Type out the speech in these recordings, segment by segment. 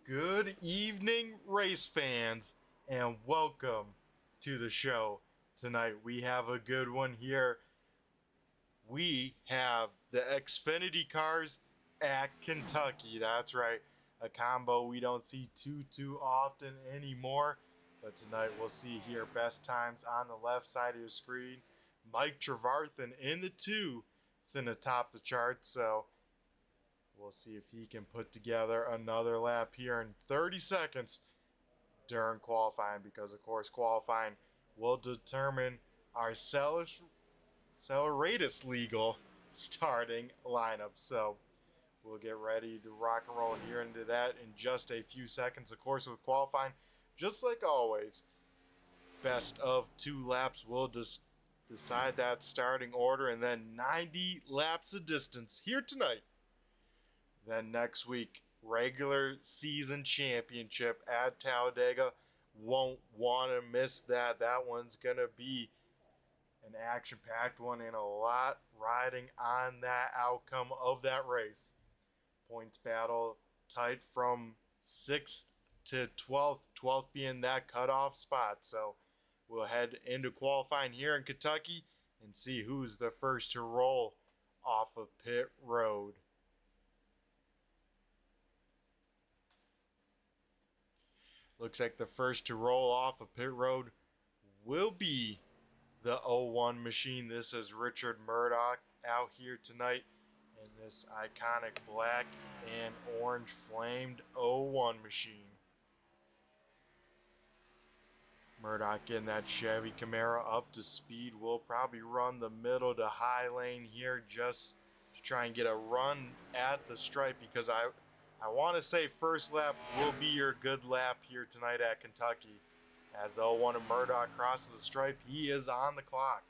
Good evening, race fans, and welcome to the show. Tonight we have a good one here. We have the Xfinity cars at Kentucky. That's right, a combo we don't see too often anymore. But tonight we'll see here best times on the left side of your screen. Mike Trevarthen in the 2, sitting atop the chart. So we'll see if he can put together another lap here in 30 seconds during qualifying, because of course qualifying will determine our Celeratus Legal starting lineup. So we'll get ready to rock and roll here into that in just a few seconds. Of course, with qualifying, just like always, best of 2 laps will decide that starting order, and then 90 laps of distance here tonight. Then next week, regular season championship at Talladega. Won't want to miss that. That one's going to be an action-packed one, and a lot riding on that outcome of that race. Points battle tight from 6th to 12th, 12th being that cutoff spot. So we'll head into qualifying here in Kentucky and see who's the first to roll off of pit road. Looks like the first to roll off of pit road will be the 01 machine. This is Richard Murdoch out here tonight in this iconic black and orange flamed 01 machine. Murdoch getting that Chevy Camaro up to speed. Will probably run the middle to high lane here just to try and get a run at the stripe, because I want to say first lap will be your good lap here tonight at Kentucky. As the 01 of Murdoch crosses the stripe, he is on the clock.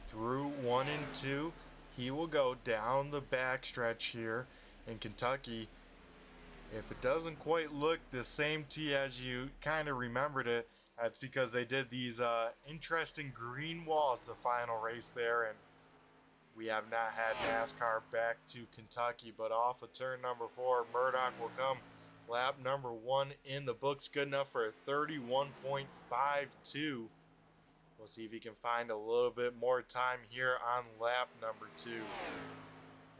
Through 1 and 2, he will go down the backstretch here in Kentucky. If it doesn't quite look the same to you as you kind of remembered it, that's because they did these interesting green walls the final race there, and we have not had NASCAR back to Kentucky. But off of turn number 4, Murdoch will come. Lap number 1 in the books, good enough for a 31.52. We'll see if he can find a little bit more time here on lap number 2.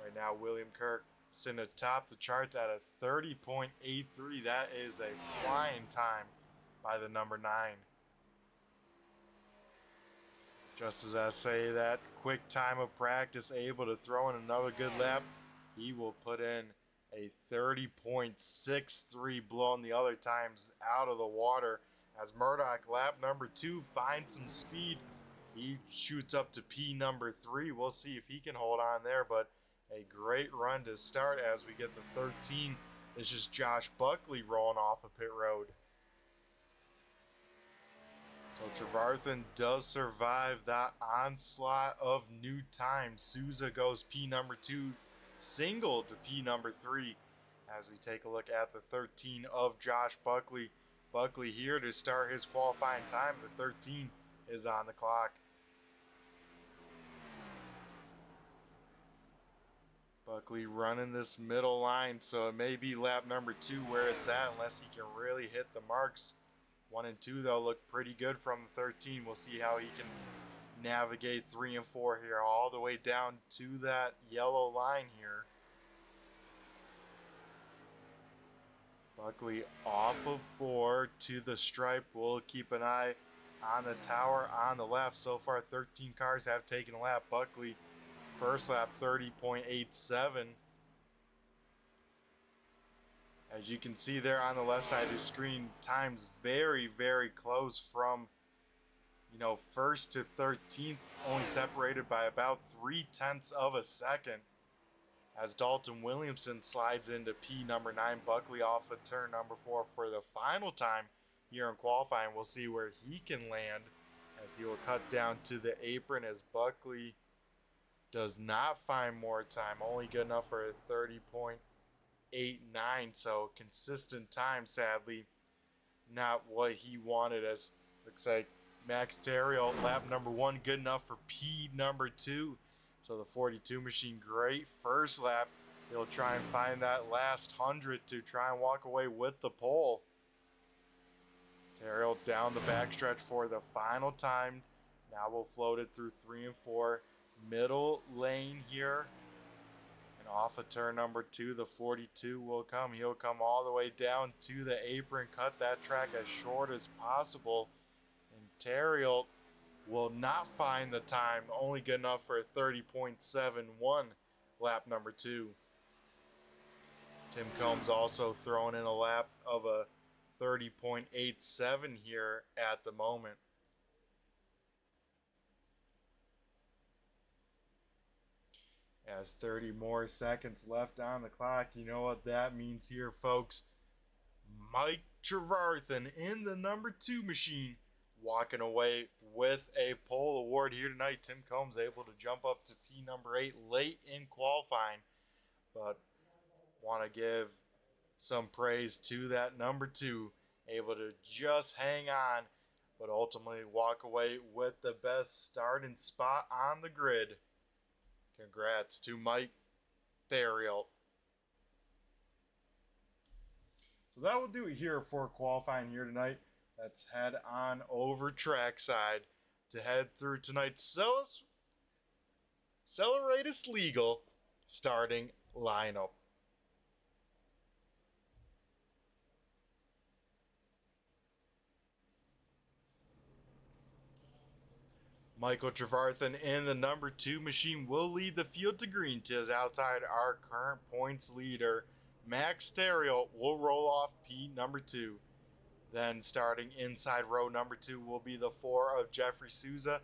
Right now, William Kirk sitting atop the charts at a 30.83. That is a flying time by the number 9. Just as I say that, quick time of practice, able to throw in another good lap, he will put in a 30.63, blowing the other times out of the water. As Murdoch, lap number 2, finds some speed. He shoots up to P number 3. We'll see if he can hold on there, but a great run to start as we get the 13. This is Josh Buckley rolling off of pit road. So Trevarthen does survive that onslaught of new time. Souza goes P number 2, single to P number 3. As we take a look at the 13 of Josh Buckley. Buckley here to start his qualifying time. The 13 is on the clock. Buckley running this middle line, so it may be lap number 2 where it's at, unless he can really hit the marks. 1 and 2 though look pretty good from the 13. We'll see how he can navigate 3 and 4 here, all the way down to that yellow line here. Buckley off of 4 to the stripe. We'll keep an eye on the tower on the left. So far 13 cars have taken a lap. Buckley first lap 30.87. As you can see there on the left side of the screen, times very close from, first to 13th, only separated by about 0.3 of a second. As Dalton Williamson slides into P number 9, Buckley off of turn number 4 for the final time here in qualifying. We'll see where he can land as he will cut down to the apron, as Buckley does not find more time, only good enough for a 30.89. So consistent time, sadly not what he wanted, as looks like Max Terrio, lap number 1, good enough for P number 2. So the 42 machine, great first lap. He'll try and find that last 100 to try and walk away with the pole. Terrio down the backstretch for the final time. Now we'll float it through 3 and 4. Middle lane here. And off of turn number 2, the 42 will come. He'll come all the way down to the apron, cut that track as short as possible. And Terrio will not find the time, only good enough for a 30.71 lap number 2. Tim Combs also throwing in a lap of a 30.87 here at the moment. As 30 more seconds left on the clock, you know what that means here, folks. Mike Trevarthen in the number 2 machine, walking away with a pole award here tonight. Tim Combs able to jump up to P number 8 late in qualifying, but want to give some praise to that number 2, able to just hang on, but ultimately walk away with the best starting spot on the grid. Congrats to Mike Terrio. So that will do it here for qualifying here tonight. Let's head on over trackside to head through tonight's Celeratus Legal starting lineup. Michael Trevarthen in the number 2 machine will lead the field to green to his outside. Our current points leader, Max Terrio, will roll off P number 2. Then starting inside row number 2 will be the 4 of Jeffrey Souza.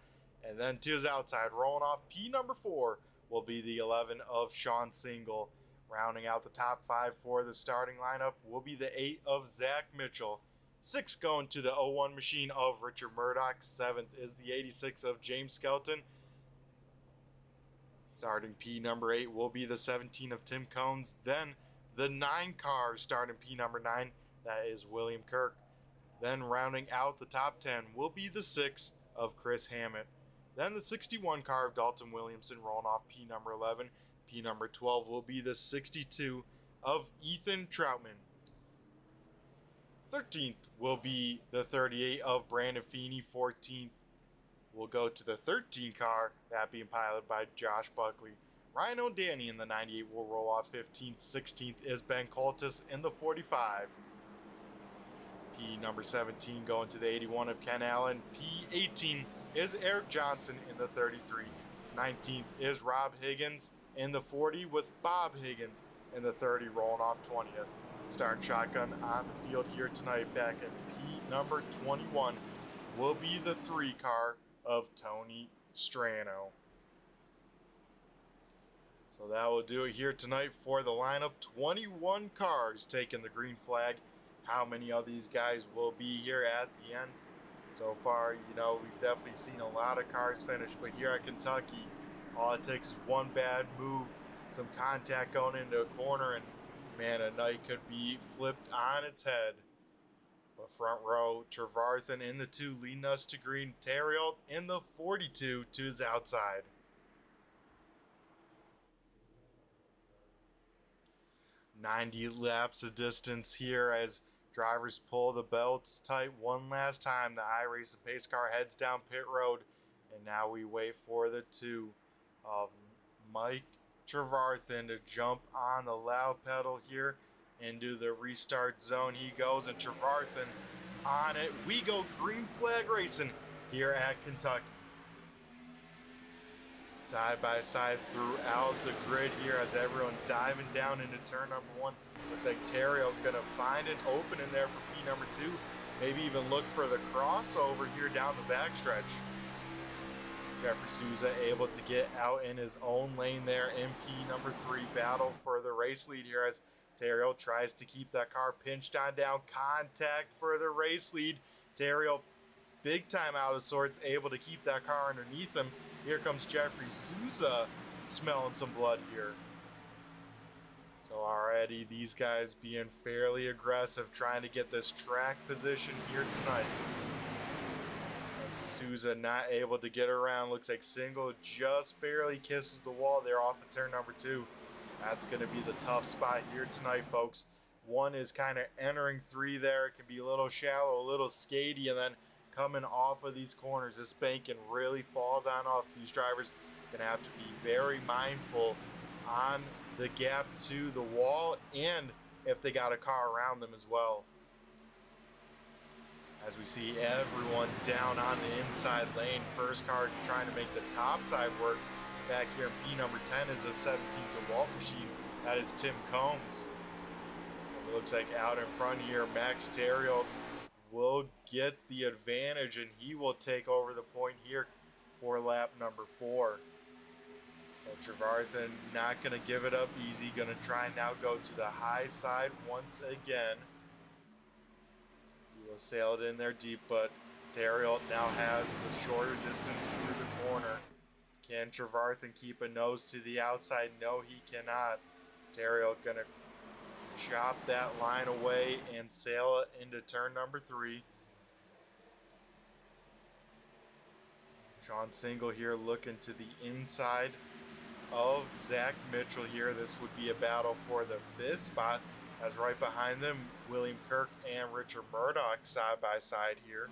And then to his outside, rolling off P number 4, will be the 11 of Sean Single. Rounding out the top 5 for the starting lineup will be the 8 of Zach Mitchell. 6 going to the 01 machine of Richard Murdoch. 7th is the 86 of James Skelton. Starting P number 8 will be the 17 of Tim Combs. Then the 9 car starting P number 9, that is William Kirk. Then rounding out the top 10 will be the 6 of Chris Hammett. Then the 61 car of Dalton Williamson rolling off P number 11. P number 12 will be the 62 of Ethan Troutman. 13th will be the 38 of Brandon Feeney. 14th will go to the 13 car, that being piloted by Josh Buckley. Ryan O'Danny in the 98 will roll off 15th. 16th is Ben Coltis in the 45. P number 17 going to the 81 of Ken Allen. P18 is Eric Johnson in the 33. 19th is Rob Higgins in the 40, with Bob Higgins in the 30 rolling off 20th. Starting shotgun on the field here tonight, back at P number 21, will be the 3 car of Tony Strano. So that will do it here tonight for the lineup. 21 cars taking the green flag. How many of these guys will be here at the end? So far, you know, we've definitely seen a lot of cars finish, but here at Kentucky, all it takes is one bad move, some contact going into a corner, and man, a night could be flipped on its head. But front row, Trevarthen in the 2 leading us to green. Terrio in the 42 to his outside. "90 laps of distance here as drivers pull the belts tight one last time. The iRacing pace car heads down pit road, and now we wait for the 2 of Mike Trevarthen to jump on the loud pedal here into the restart zone. He goes, and Trevarthen on it. We go green flag racing here at Kentucky. Side by side throughout the grid here as everyone diving down into turn number 1. Looks like Terrio gonna find an opening there for P number 2. Maybe even look for the crossover here down the backstretch. Jeffrey Souza able to get out in his own lane there in P number 3. Battle for the race lead here as Terrio tries to keep that car pinched on down. Contact for the race lead. Terrio big time out of sorts, able to keep that car underneath him. Here comes Jeffrey Souza smelling some blood here. So already these guys being fairly aggressive, trying to get this track position here tonight. As Souza not able to get around. Looks like Single just barely kisses the wall there off of turn number 2. That's going to be the tough spot here tonight, folks. 1 is kind of entering 3 there. It can be a little shallow, a little skatey, and then coming off of these corners, this banking really falls on off. These drivers going to have to be very mindful on the gap to the wall and if they got a car around them as well. As we see everyone down on the inside lane. First car trying to make the top side work. Back here in P number 10 is a 17 DeWalt machine. That is Tim Combs. As it looks like out in front here, Max Theriault will get the advantage and he will take over the point here for lap number 4. So Trevarthen not going to give it up easy. Going to try and now go to the high side once again. He will sail it in there deep, but Theriault now has the shorter distance through the corner. Can Trevarthen keep a nose to the outside? No, he cannot. Theriault going to chop that line away and sail it into turn number 3. Sean Single here looking to the inside of Zach Mitchell here. This would be a battle for the 5th spot, as right behind them William Kirk and Richard Murdoch side by side here.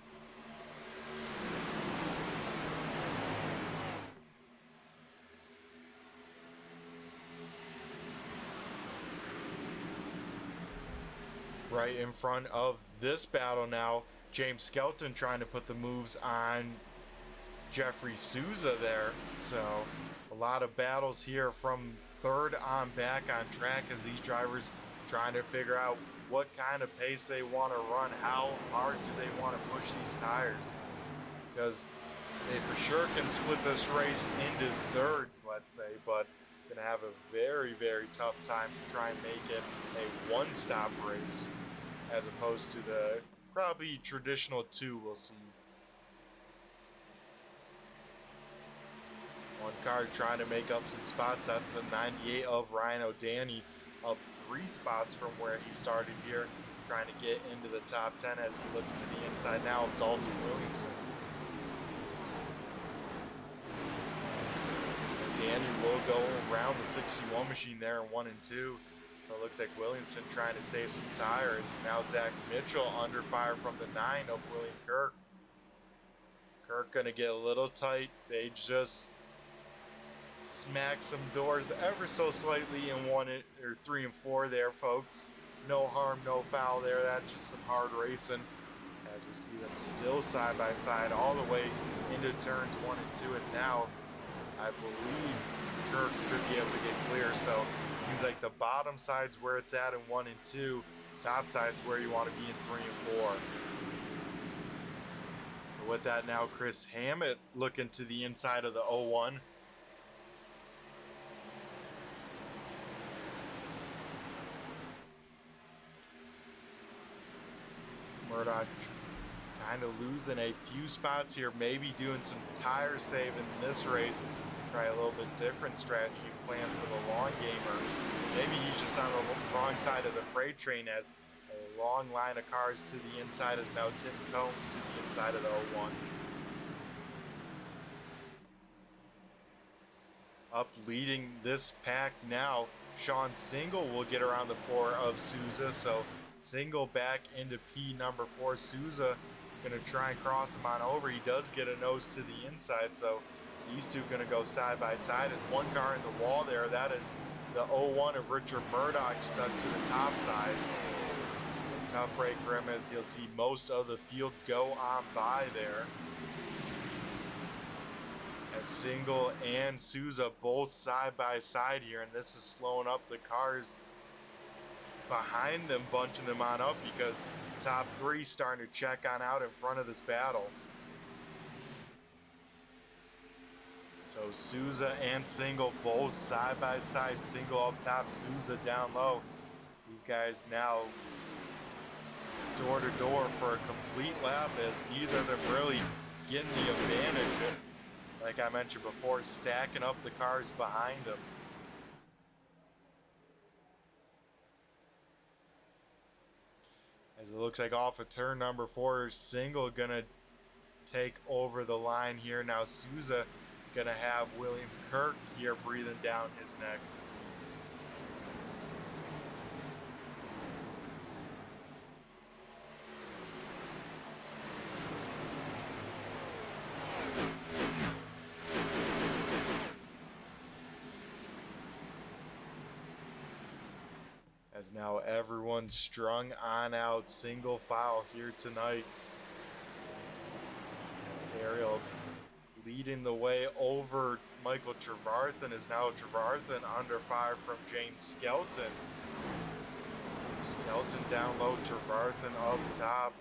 Right in front of this battle now, James Skelton trying to put the moves on Jeffrey Souza there. So a lot of battles here from 3rd on back on track as these drivers trying to figure out what kind of pace they want to run, how hard do they want to push these tires, because they for sure can split this race into thirds, let's say, but gonna have a very, very tough time to try and make it a one-stop race as opposed to the probably traditional 2 we'll see. One car trying to make up some spots. That's the 98 of Ryan O'Danny, up 3 spots from where he started here, trying to get into the top 10 as he looks to the inside now of Dalton Williamson. Danny will go around the 61 machine there in 1 and 2. So it looks like Williamson trying to save some tires. Now Zach Mitchell under fire from the 9 of William Kirk. Kirk gonna get a little tight. They just smack some doors ever so slightly in 1 or 3 and 4 there, folks. No harm, no foul there. That's just some hard racing. As we see them still side by side all the way into turns 1 and 2, and now I believe Kirk should be able to get clear. So it seems like the bottom side's where it's at in 1 and 2. Top side's where you want to be in 3 and 4. So with that now, Chris Hammett looking to the inside of the 01. Murdoch kind of losing a few spots here, maybe doing some tire save in this race. Try a little bit different strategy plan for the long gamer. Maybe he's just on the wrong side of the freight train as a long line of cars to the inside is now Tim Combs to the inside of the 01. Up leading this pack now, Sean Single will get around the 4 of Souza. So Single back into P number 4. Souza gonna try and cross him on over. He does get a nose to the inside, so these two gonna go side by side. There's one car in the wall there. That is the 01 of Richard Murdoch stuck to the top side. A tough break for him as you'll see most of the field go on by there. As Single and Souza both side by side here, and this is slowing up the cars behind them, bunching them on up because top 3 starting to check on out in front of this battle. So Souza and Single both side by side. Single up top, Souza down low. These guys now door to door for a complete lap as neither of them really getting the advantage. And like I mentioned before, stacking up the cars behind them. As it looks like off of turn number 4, Single gonna take over the line here. Now Souza gonna have William Kirk here breathing down his neck. As now everyone's strung on out single file here tonight. Stereo leading the way over Michael Trevarthen is now Trevarthen under fire from James Skelton. Skelton down low, Trevarthen up top.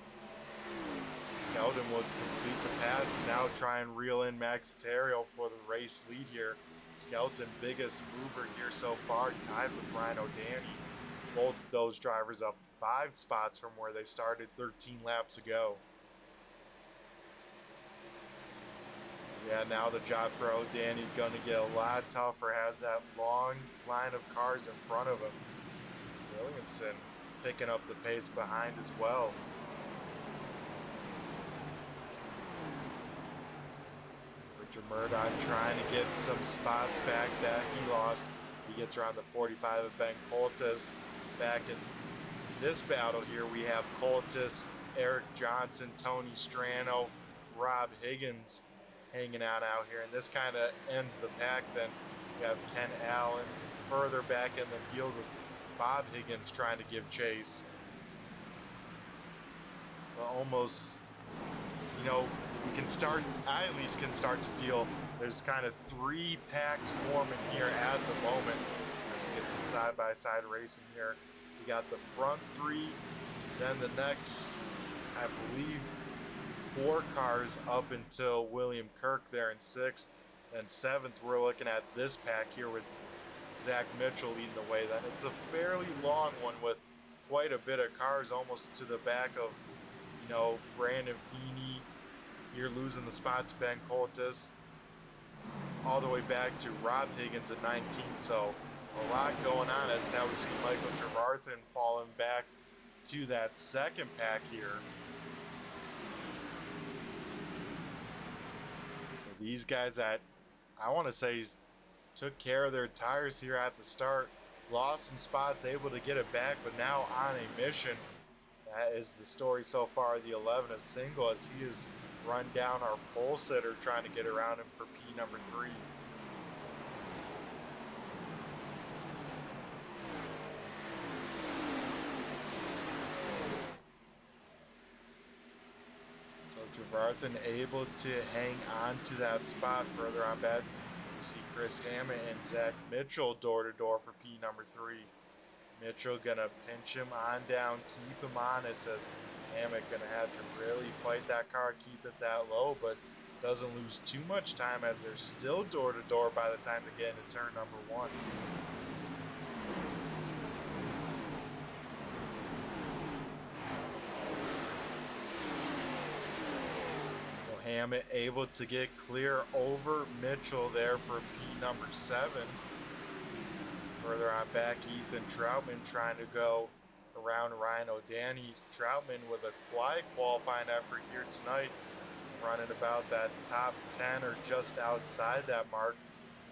Skelton will complete the pass and now try and reel in Max Terrio for the race lead here. Skelton, biggest mover here so far, tied with Ryan O'Danny. Both those drivers up 5 spots from where they started 13 laps ago. Yeah, now the job for O'Danny going to get a lot tougher. Has that long line of cars in front of him. Williamson picking up the pace behind as well. Richard Murdoch trying to get some spots back that he lost. He gets around the 45 of Ben Coltis. Back in this battle here, we have Coltis, Eric Johnson, Tony Strano, Rob Higgins hanging out here, and this kind of ends the pack. Then we have Ken Allen further back in the field with Bob Higgins trying to give chase. But almost, you know, we can start, I at least can start to feel there's kind of 3 packs forming here at the moment. Get some side-by-side racing here. We got the front 3, then the next, I believe, 4 cars up until William Kirk there in 6th. Then 7th, we're looking at this pack here with Zach Mitchell leading the way. Then it's a fairly long one with quite a bit of cars almost to the back of, you know, Brandon Feeney. You're losing the spot to Ben Coltis. All the way back to Rob Higgins at 19. So a lot going on as now we see Michael Trevarthen falling back to that 2nd pack here. So these guys that I want to say took care of their tires here at the start, lost some spots, able to get it back, but now on a mission. That is the story so far. The 11 is single as he is run down our pole sitter trying to get around him for P number 3. Trevarthen able to hang on to that spot further on back. You see Chris Hammett and Zach Mitchell door to door for P number 3. Mitchell gonna pinch him on down, keep him honest as Hammett gonna have to really fight that car, keep it that low, but doesn't lose too much time as they're still door to door by the time they get into turn number 1. Hammett able to get clear over Mitchell there for P number 7. Further on back, Ethan Troutman trying to go around Ryan O'Danny. Troutman with a quiet qualifying effort here tonight, running about that top 10 or just outside that mark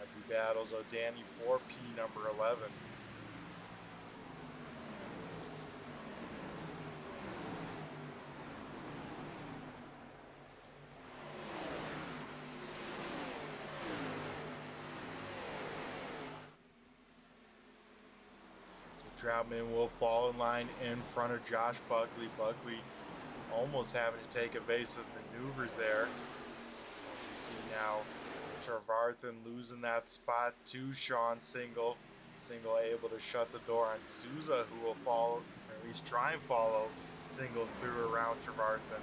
as he battles O'Danny for P number 11. Troutman will fall in line in front of Josh Buckley. Buckley almost having to take evasive maneuvers there. You see now Trevarthen losing that spot to Sean Single. Single able to shut the door on Souza, who will follow, or at least try and follow Single through around Trevarthen.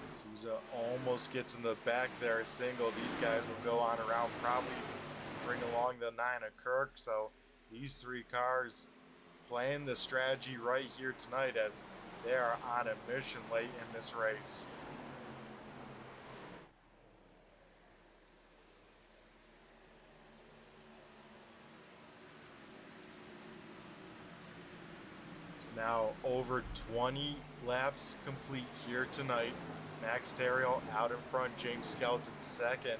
Souza almost gets in the back there. Single, these guys will go on around, probably bring along the 9 of Kirk. So these 3 cars playing the strategy right here tonight as they are on a mission late in this race. So Now over 20 laps complete here tonight. Max Terriel out in front, James Skelton second.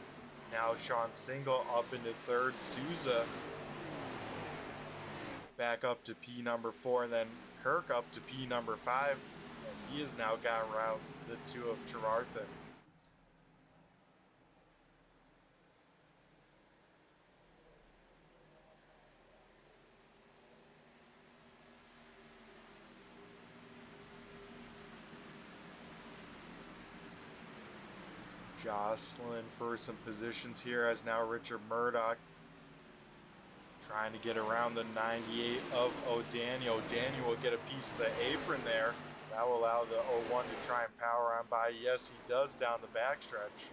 Now Sean Single up into third, Souza back up to P number 4, and then Kirk up to P number 5, as he has now got around the two of Trevarthen. Jocelyn for some positions here, as now Richard Murdoch trying to get around the 98 of O'Danny. O'Danny will get a piece of the apron there. That will allow the 01 to try and power on by. Yes, he does down the backstretch.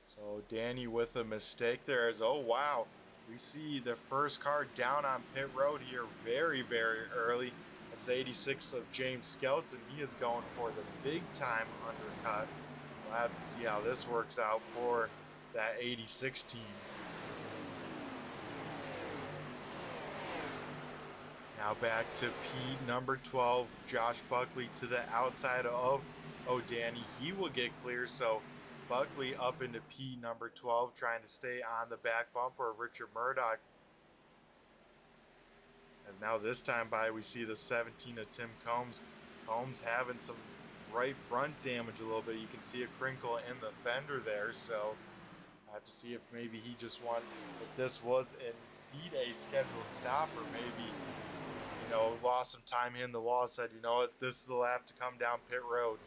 So O'Danny with a mistake there, as oh wow, we see the first car down on pit road here very, very early. It's 86 of James Skelton. He is going for the big time undercut. We'll have to see how this works out for that 86 team. Now back to P number 12, Josh Buckley to the outside of O'Danny. He will get clear, so Buckley up into P number 12, trying to stay on the back bumper of Richard Murdoch. As now this time by, we see the 17 of Tim Combs. Combs having some right front damage a little bit. You can see a crinkle in the fender there, so I have to see if maybe he just wanted, if this was indeed a scheduled stop, or maybe, you know, lost some time hitting the wall, said, you know what, this is the lap to come down pit road.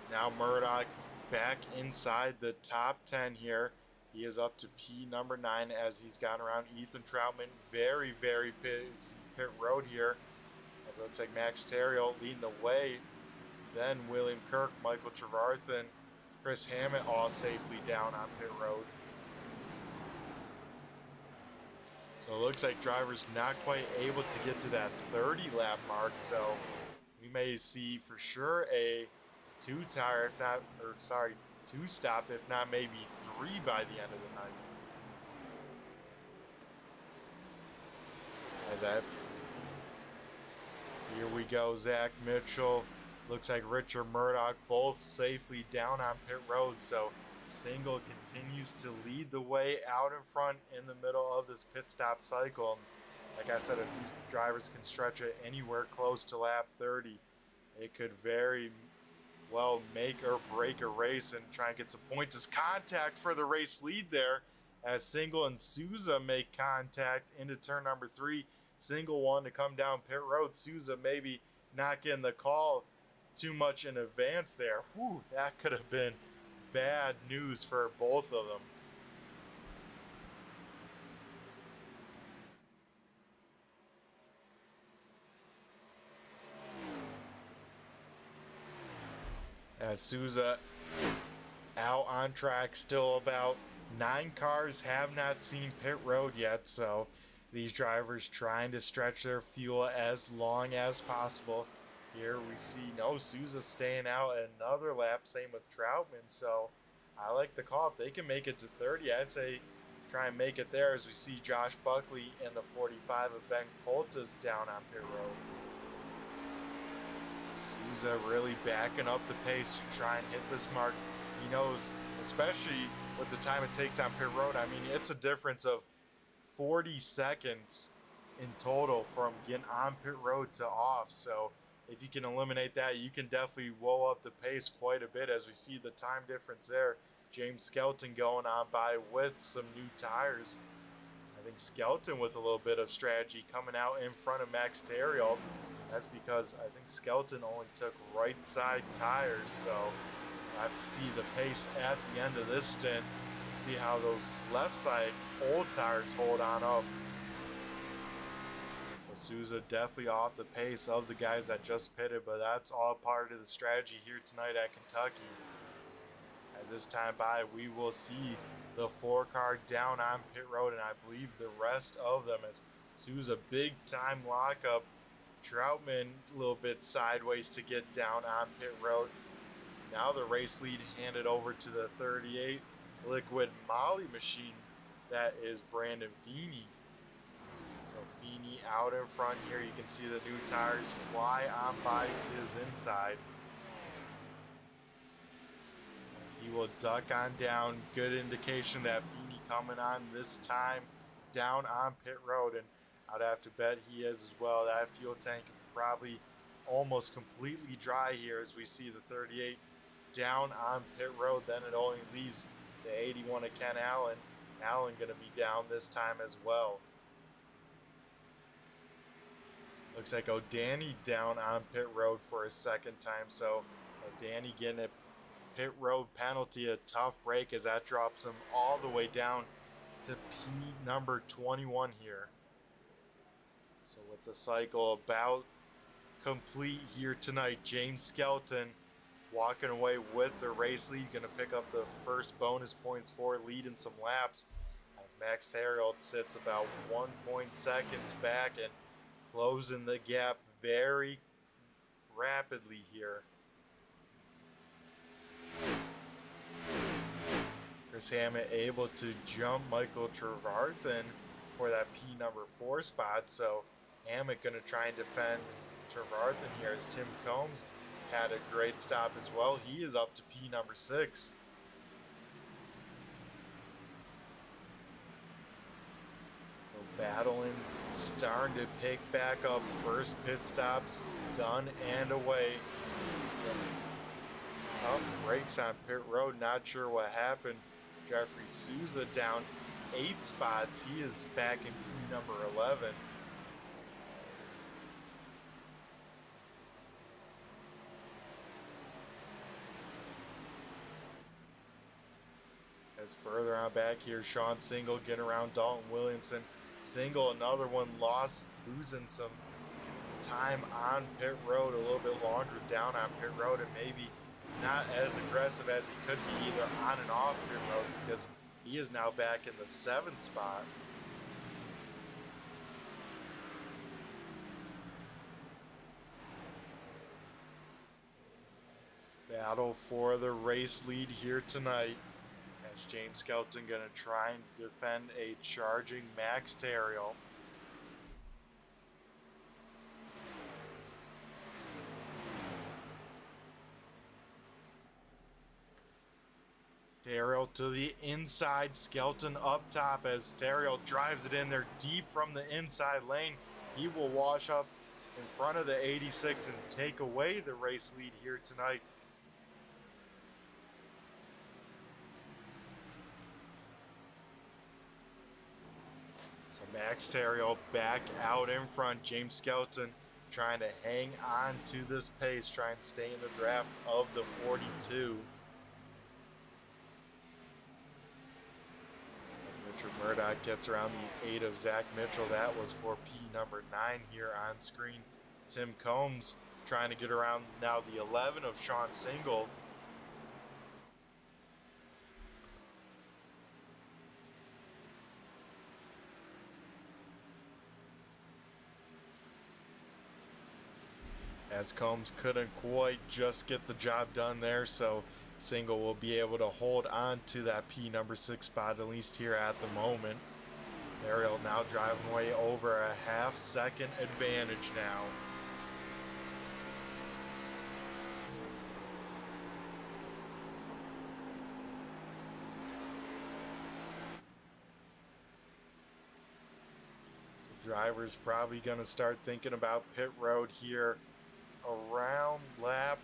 Now Murdoch back inside the top 10 here. He is up to P number 9 as he's gotten around Ethan Troutman. Very, very pit road here. As it looks like Max Terriel leading the way. Then William Kirk, Michael Trevarthen, Chris Hammett all safely down on pit road. So it looks like drivers not quite able to get to that 30 lap mark. So we may see for sure a two-stop, if not maybe 3 by the end of the night. Here we go, Zach Mitchell. Looks like Richard Murdoch both safely down on pit road. So Single continues to lead the way out in front in the middle of this pit stop cycle. Like I said, if these drivers can stretch it anywhere close to lap 30, it could very well make or break a race and try and get some points as contact for the race lead there, as Single and Souza make contact into turn number 3. Single one to come down pit road. Souza maybe not getting the call too much in advance there. Whew, that could have been bad news for both of them. As Souza out on track, still about 9 cars have not seen pit road yet, so these drivers trying to stretch their fuel as long as possible. Here we see Souza staying out another lap, same with Troutman, so I like the call. If they can make it to 30, I'd say try and make it there, as we see Josh Buckley and the 45 of Ben Coltas down on pit road. Souza really backing up the pace to try and hit this mark. He knows, especially with the time it takes on pit road, I mean, it's a difference of 40 seconds in total from getting on pit road to off. So if you can eliminate that, you can definitely whoa up the pace quite a bit, as we see the time difference there. James Skelton going on by with some new tires. I think Skelton with a little bit of strategy coming out in front of Max Terriel. That's because I think Skelton only took right side tires, so I have to see the pace at the end of this stint, see how those left side old tires hold on up. Souza definitely off the pace of the guys that just pitted, but that's all part of the strategy here tonight at Kentucky. As this time by, we will see the 4 car down on pit road, and I believe the rest of them, as Souza big time lockup. Troutman a little bit sideways to get down on pit road. Now the race lead handed over to the 38 Liquid Molly machine. That is Brandon Feeney. So Feeney out in front here. You can see the new tires fly on by to his inside. As he will duck on down. Good indication that Feeney coming on this time down on pit road. And I'd have to bet he is as well. That fuel tank probably almost completely dry here as we see the 38 down on pit road. Then it only leaves the 81 of Ken Allen. Allen going to be down this time as well. Looks like O'Danny down on pit road for a second time. So O'Danny getting a pit road penalty, a tough break as that drops him all the way down to P number 21 here. So with the cycle about complete here tonight, James Skelton walking away with the race lead, going to pick up the first bonus points for leading some laps as Max Harrell sits about 1 seconds back and closing the gap very rapidly here. Chris Hammett able to jump Michael Trevarthen for that P number 4 spot, so Hammett going to try and defend Trevarthen here as Tim Combs had a great stop as well. He is up to P number 6. So battling, starting to pick back up. First pit stops done and away. Some tough breaks on pit road. Not sure what happened. Jeffrey Souza down 8 spots. He is back in P number 11. As further on back here, Sean Single getting around Dalton Williamson. Single, another one losing some time on pit road, a little bit longer down on pit road, and maybe not as aggressive as he could be either on and off pit road because he is now back in the 7th spot. Battle for the race lead here tonight. James Skelton going to try and defend a charging Max Terriel. Terriel to the inside, Skelton up top as Terriel drives it in there deep from the inside lane. He will wash up in front of the 86 and take away the race lead here tonight. So Max Terriel back out in front. James Skelton trying to hang on to this pace, try and stay in the draft of the 42. Richard Murdoch gets around the 8 of Zach Mitchell. That was for P number 9 here on screen. Tim Combs trying to get around now the 11 of Sean Single. As Combs couldn't quite just get the job done there, so Single will be able to hold on to that P number 6 spot, at least here at the moment. Ariel now driving away over a half-second advantage now. So driver's probably going to start thinking about pit road here around lap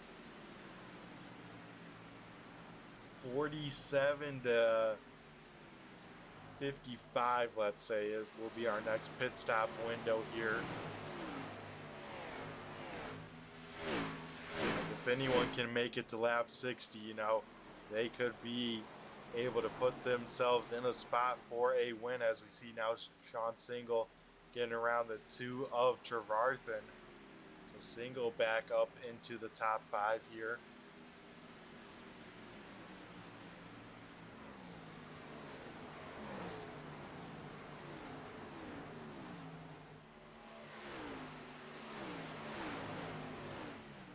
47 to 55, let's say, it will be our next pit stop window here. As if anyone can make it to lap 60, you know, they could be able to put themselves in a spot for a win, as we see now Sean Single getting around the 2 of Trevarthen. Single back up into the top 5 here.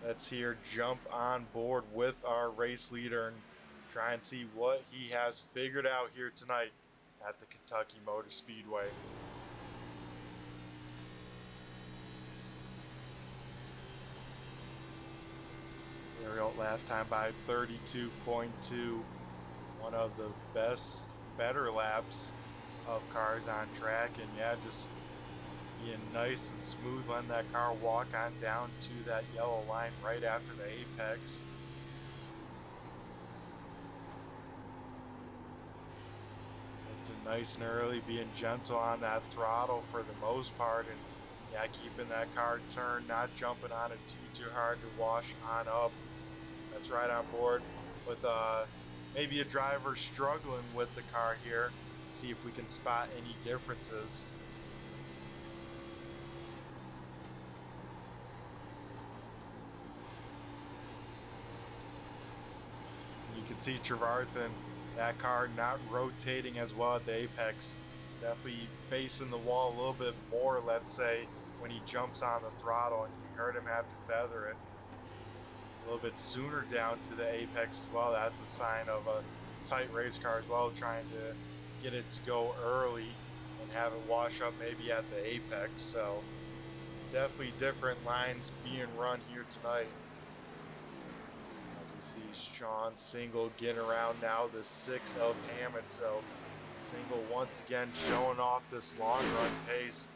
Let's here jump on board with our race leader and try and see what he has figured out here tonight at the Kentucky Motor Speedway. There we go, last time by 32.2. One of the better laps of cars on track, and yeah, just being nice and smooth, letting that car walk on down to that yellow line right after the apex. Lifting nice and early, being gentle on that throttle for the most part, and yeah, keeping that car turned, not jumping on it too hard to wash on up. That's right on board with maybe a driver struggling with the car here. See if we can spot any differences. You can see Trevarthen, that car not rotating as well at the apex. Definitely facing the wall a little bit more, let's say, when he jumps on the throttle, and you heard him have to feather it a little bit sooner down to the apex as well. That's a sign of a tight race car as well, trying to get it to go early and have it wash up maybe at the apex. So definitely different lines being run here tonight. As we see Sean Single getting around now, the 6 of Hammond. So Single once again showing off this long run pace.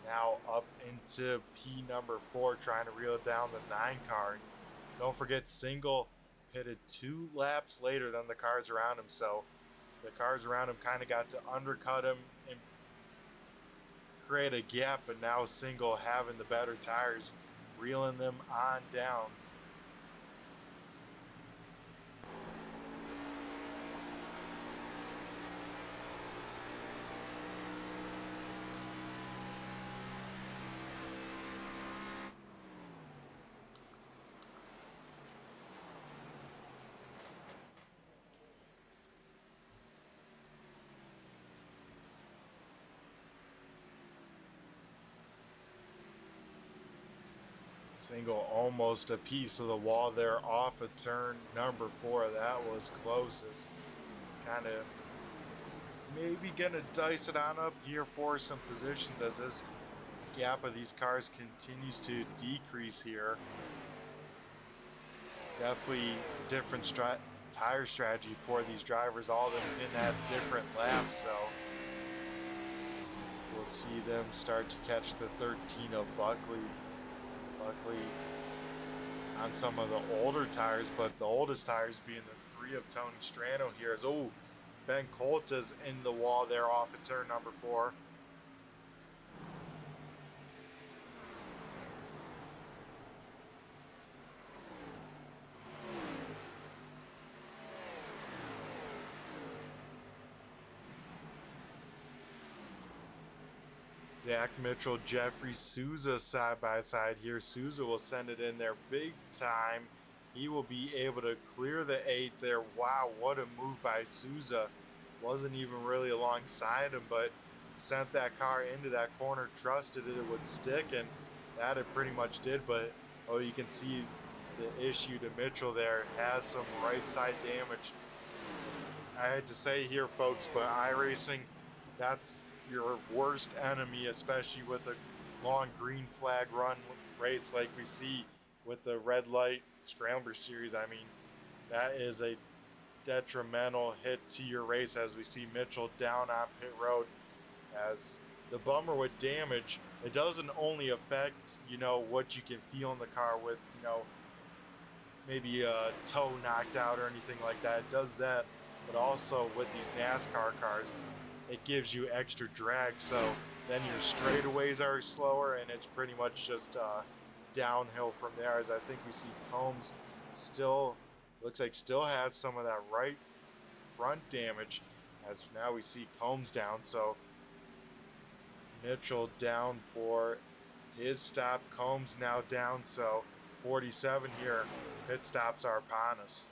Now up into P number 4, trying to reel down the 9 car. Don't forget, Single pitted 2 laps later than the cars around him, so the cars around him kind of got to undercut him and create a gap, but now Single having the better tires, reeling them on down. Single almost a piece of the wall there off of turn number 4. That was closest. Kind of maybe gonna dice it on up here for some positions as this gap of these cars continues to decrease here. Definitely different tire strategy for these drivers. All of them didn't have different laps, so we'll see them start to catch the 13 of Buckley on some of the older tires, but the oldest tires being the 3 of Tony Strano here. Is Ben Colta's in the wall there off of turn number 4. Zach Mitchell, Jeffrey Souza side by side here. Souza will send it in there big time. He will be able to clear the 8 there. Wow, what a move by Souza. Wasn't even really alongside him, but sent that car into that corner, trusted it would stick, and that it pretty much did. But you can see the issue to Mitchell there. Has some right side damage. I had to say here, folks, but iRacing, that's your worst enemy, especially with a long green flag run race like we see with the red light Scrambler series. I mean, that is a detrimental hit to your race, as we see Mitchell down on pit road. As the bummer with damage, it doesn't only affect, what you can feel in the car with, maybe a toe knocked out or anything like that. It does that, but also with these NASCAR cars, it gives you extra drag, so then your straightaways are slower, and it's pretty much just downhill from there. As I think we see Combs still has some of that right front damage, as now we see Combs down. So Mitchell down for his stop, Combs now down, so 47 here. Pit stops are upon us.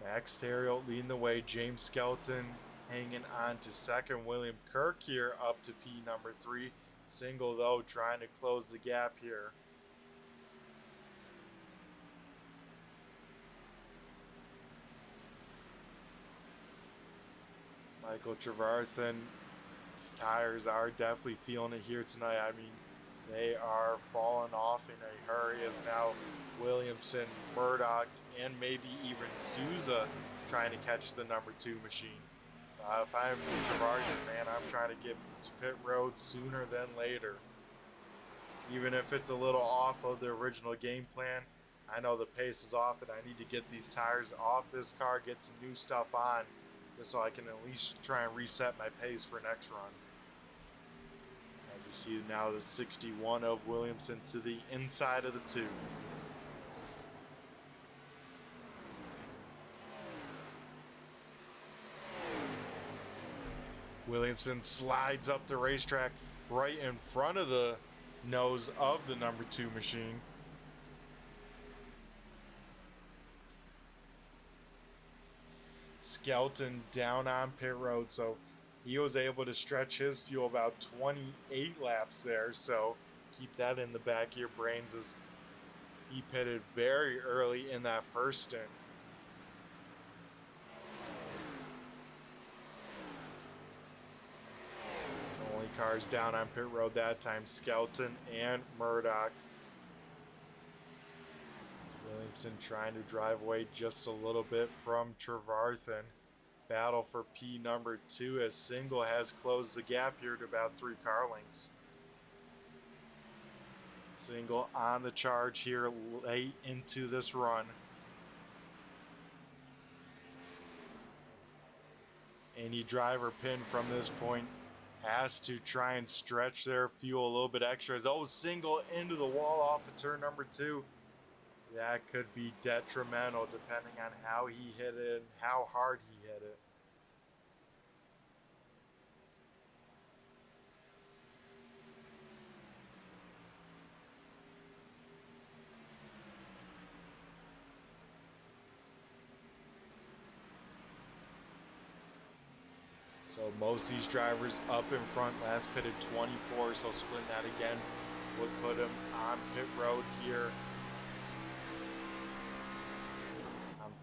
Max Theriault leading the way. James Skelton hanging on to second. William Kirk here up to P number 3. Single though trying to close the gap here. Michael Trevarthen's tires are definitely feeling it here tonight. I mean, they are falling off in a hurry as now Williamson, Murdoch, and maybe even Souza trying to catch the number 2 machine. So if I'm Trevarthen, man, I'm trying to get to pit road sooner than later. Even if it's a little off of the original game plan, I know the pace is off and I need to get these tires off this car, get some new stuff on, just so I can at least try and reset my pace for next run. As we see now the 61 of Williamson to the inside of the 2. Williamson slides up the racetrack right in front of the nose of the number 2 machine. Skelton down on pit road, so he was able to stretch his fuel about 28 laps there, so keep that in the back of your brains as he pitted very early in that first stint. So only cars down on pit road that time, Skelton and Murdoch. Williamson trying to drive away just a little bit from Trevarthen. Battle for P number 2 as Single has closed the gap here to about 3 car lengths. Single on the charge here late into this run. Any driver pin from this point has to try and stretch their fuel a little bit extra. Oh, Single into the wall off of turn number 2. That could be detrimental depending on how he hit it and how hard he hit it. So most of these drivers up in front, last pitted 24, so splitting that again would put him on pit road here.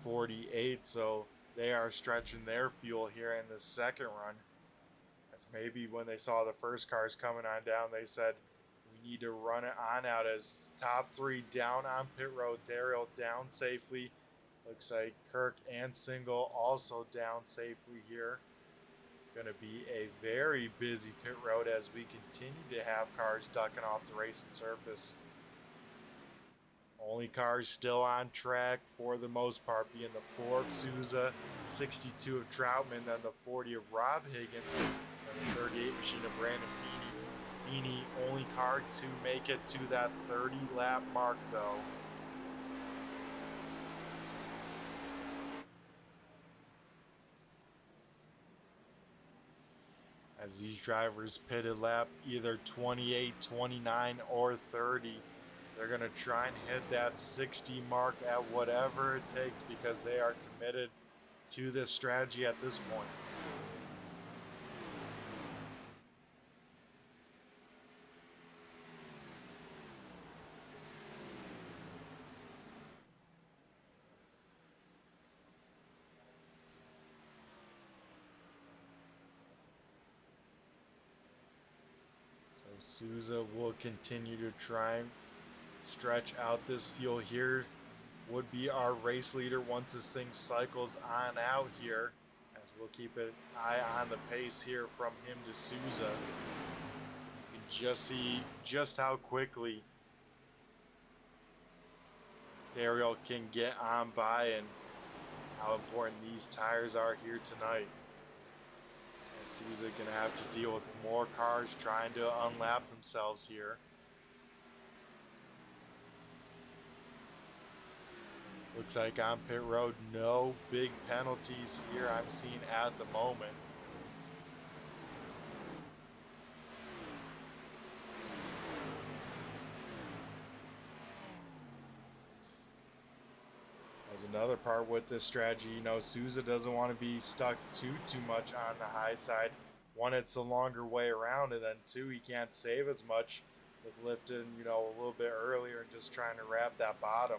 48, so they are stretching their fuel here in the second run. As maybe when they saw the first cars coming on down, they said we need to run it on out. As top 3 down on pit road. Darrell down safely. Looks like Kirk and Single also down safely here. Going to be a very busy pit road as we continue to have cars ducking off the racing surface. Only cars still on track for the most part being the 4 of Souza, 62 of Troutman, then the 40 of Rob Higgins, and the 38 machine of Brandon Feeney. Feeney only car to make it to that 30 lap mark though. As these drivers pitted lap either 28, 29, or 30. They're going to try and hit that 60 mark at whatever it takes because they are committed to this strategy at this point. So Souza will continue to try and stretch out this fuel here. Would be our race leader once this thing cycles on out here, as we'll keep an eye on the pace here from him to Souza. You can just see just how quickly Darrell can get on by and how important these tires are here tonight. And Souza gonna have to deal with more cars trying to unlap themselves here. Looks like on pit road, no big penalties here I'm seeing at the moment. As another part with this strategy. You know, Souza doesn't want to be stuck too much on the high side. One, it's a longer way around, and then two, he can't save as much with lifting, you know, a little bit earlier and just trying to wrap that bottom.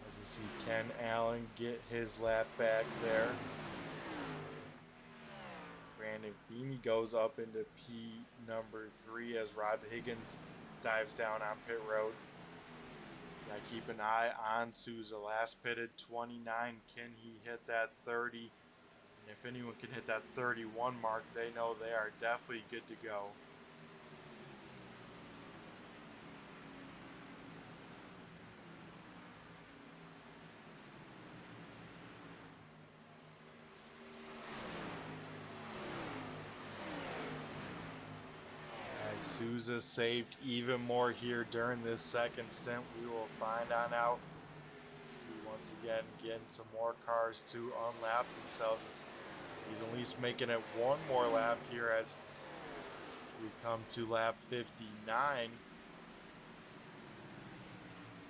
As we see Ken Allen get his lap back there. Brandon Feeney goes up into P number 3 as Rob Higgins dives down on pit road. Gotta keep an eye on Souza. Last pitted 29. Can he hit that 30? And if anyone can hit that 31 mark, they know they are definitely good to go. Souza saved even more here during this second stint. We will find on out. See once again getting some more cars to unlap themselves. He's at least making it one more lap here as we come to lap 59.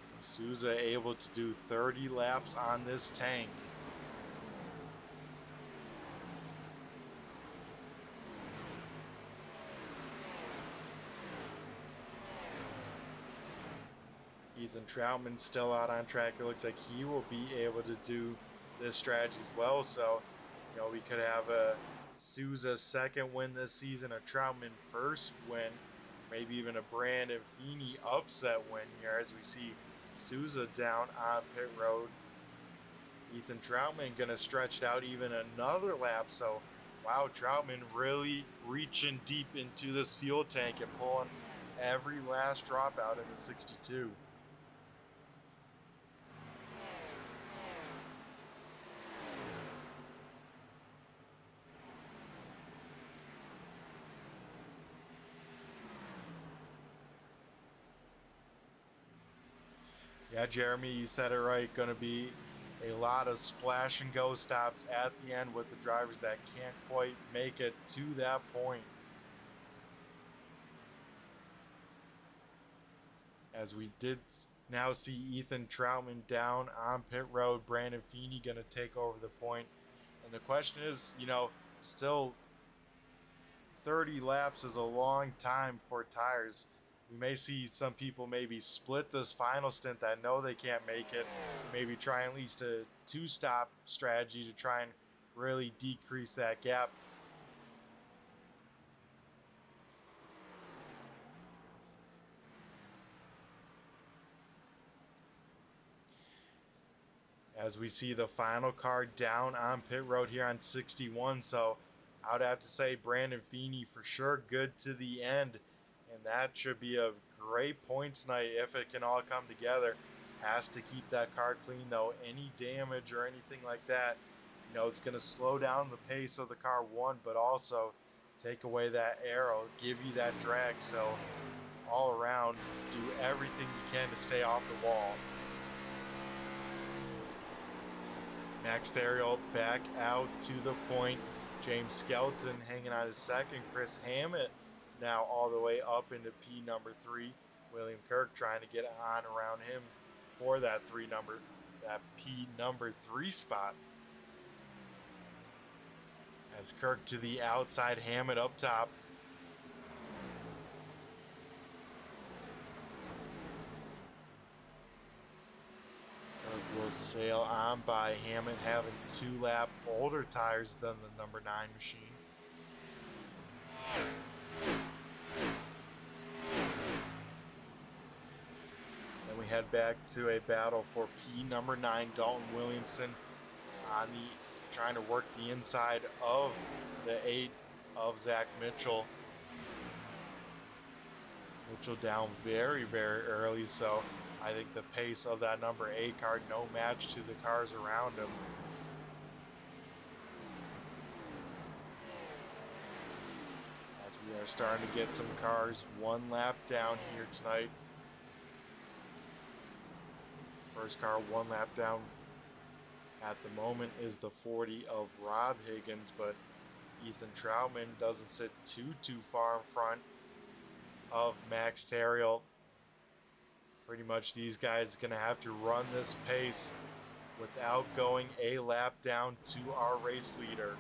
So Souza able to do 30 laps on this tank. Ethan Troutman still out on track. It looks like he will be able to do this strategy as well. So, you know, we could have a Souza second win this season, a Troutman first win, maybe even a Brandon Feeney upset win here as we see Souza down on pit road. Ethan Troutman going to stretch it out even another lap. So, wow, Troutman really reaching deep into this fuel tank and pulling every last drop out in the 62. Yeah, Jeremy, you said it right. Going to be a lot of splash and go stops at the end with the drivers that can't quite make it to that point. As we did now see Ethan Troutman down on pit road, Brandon Feeney going to take over the point. And the question is, you know, still 30 laps is a long time for tires. We may see some people maybe split this final stint that know they can't make it. Maybe try at least a 2-stop strategy to try and really decrease that gap. As we see the final car down on pit road here on 61. So I would have to say Brandon Feeney for sure good to the end. And that should be a great points night if it can all come together. Has to keep that car clean though. Any damage or anything like that, you know, it's going to slow down the pace of the car one, but also take away that arrow, give you that drag. So all around, do everything you can to stay off the wall. Max Theriault back out to the point. James Skelton hanging on his second. Chris Hammett now all the way up into P number 3. William Kirk trying to get on around him for that P number 3 spot. As Kirk to the outside, Hammett up top. Kirk will sail on by Hammett having 2-lap older tires than the number 9 machine. Then we head back to a battle for P number 9, Dalton Williamson on the trying to work the inside of the 8 of Zach Mitchell. Mitchell down very, very early, so I think the pace of that number 8 car, no match to the cars around him. As we are starting to get some cars 1 lap down here tonight. First car 1 lap down at the moment is the 40 of Rob Higgins, but Ethan Troutman doesn't sit too far in front of Max Terriel. Pretty much these guys are going to have to run this pace without going a lap down to our race leader.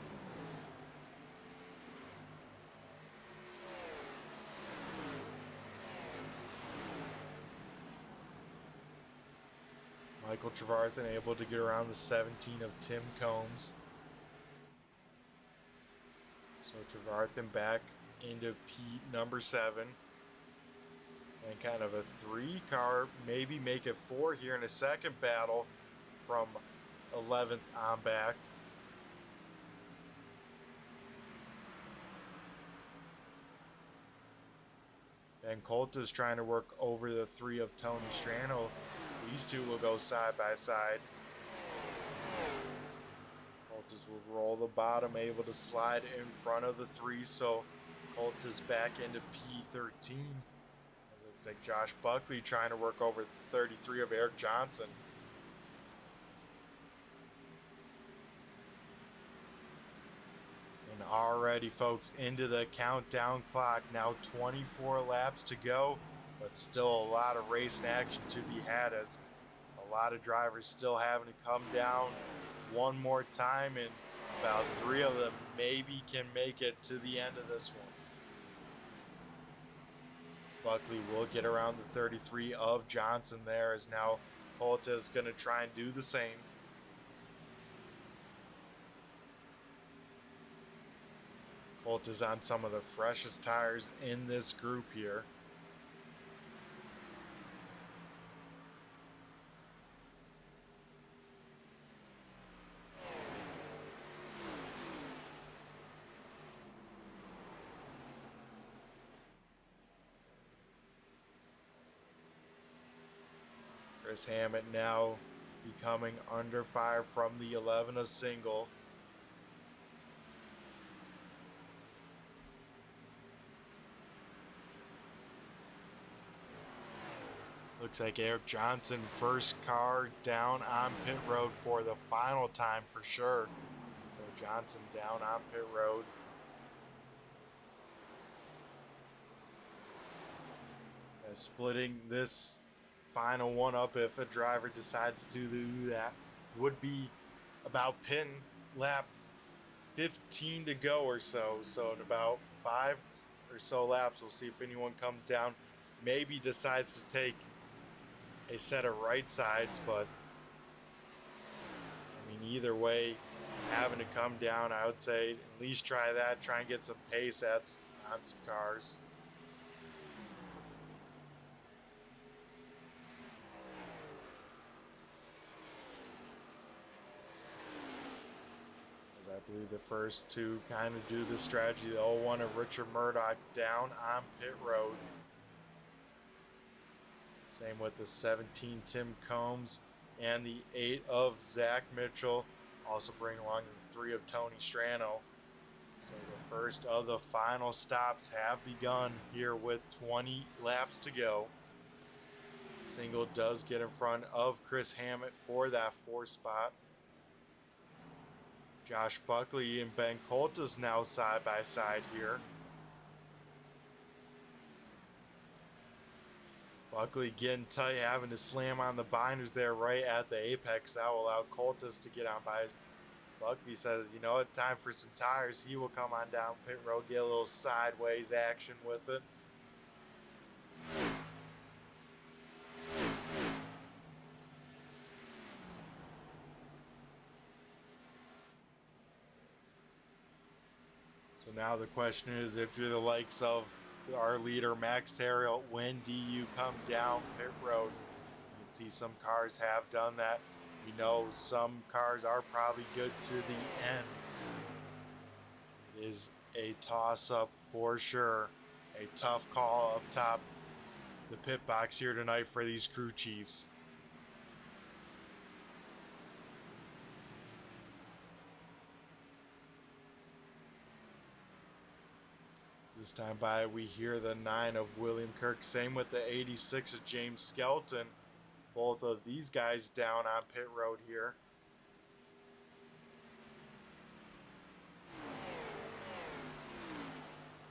Michael Trevarthen able to get around the 17 of Tim Combs. So Trevarthen back into number 7. And kind of a 3 car, maybe make it 4 here in a second battle from 11th on back. And Colt is trying to work over the 3 of Tony Strano. These two will go side by side. Coltis will roll the bottom, able to slide in front of the 3, so Coltis back into P13. It looks like Josh Buckley trying to work over the 33 of Eric Johnson. And already, folks, into the countdown clock. Now 24 laps to go. But still a lot of racing action to be had, as a lot of drivers still having to come down one more time, and about 3 of them maybe can make it to the end of this one. Buckley will get around the 33 of Johnson there, as now Colt is going to try and do the same. Colt is on some of the freshest tires in this group here. Chris Hammett now becoming under fire from the 11 of single. Looks like Eric Johnson, first car down on pit road for the final time for sure. So Johnson down on pit road. And splitting this final one up, if a driver decides to do that, would be about pin lap 15 to go or so. So in about 5 or so laps, we'll see if anyone comes down, maybe decides to take a set of right sides. But I mean, either way, having to come down, I would say at least try that, try and get some pace on some cars. I believe the first two kind of do the strategy. The 01 of Richard Murdoch down on pit road. Same with the 17 Tim Combs and the 8 of Zach Mitchell. Also bring along the 3 of Tony Strano. So the first of the final stops have begun here with 20 laps to go. Single does get in front of Chris Hammett for that 4th spot. Josh Buckley and Ben Coltis now side by side here. Buckley getting tight, having to slam on the binders there right at the apex. That will allow Coltis to get on by. Buckley says, you know what, time for some tires. He will come on down pit road, get a little sideways action with it. So now the question is, if you're the likes of our leader Max Terriel, when do you come down pit road? You can see some cars have done that. We know some cars are probably good to the end. It is a toss-up for sure. A tough call up top the pit box here tonight for these crew chiefs. This time by, we hear the 9 of William Kirk. Same with the 86 of James Skelton. Both of these guys down on pit road here.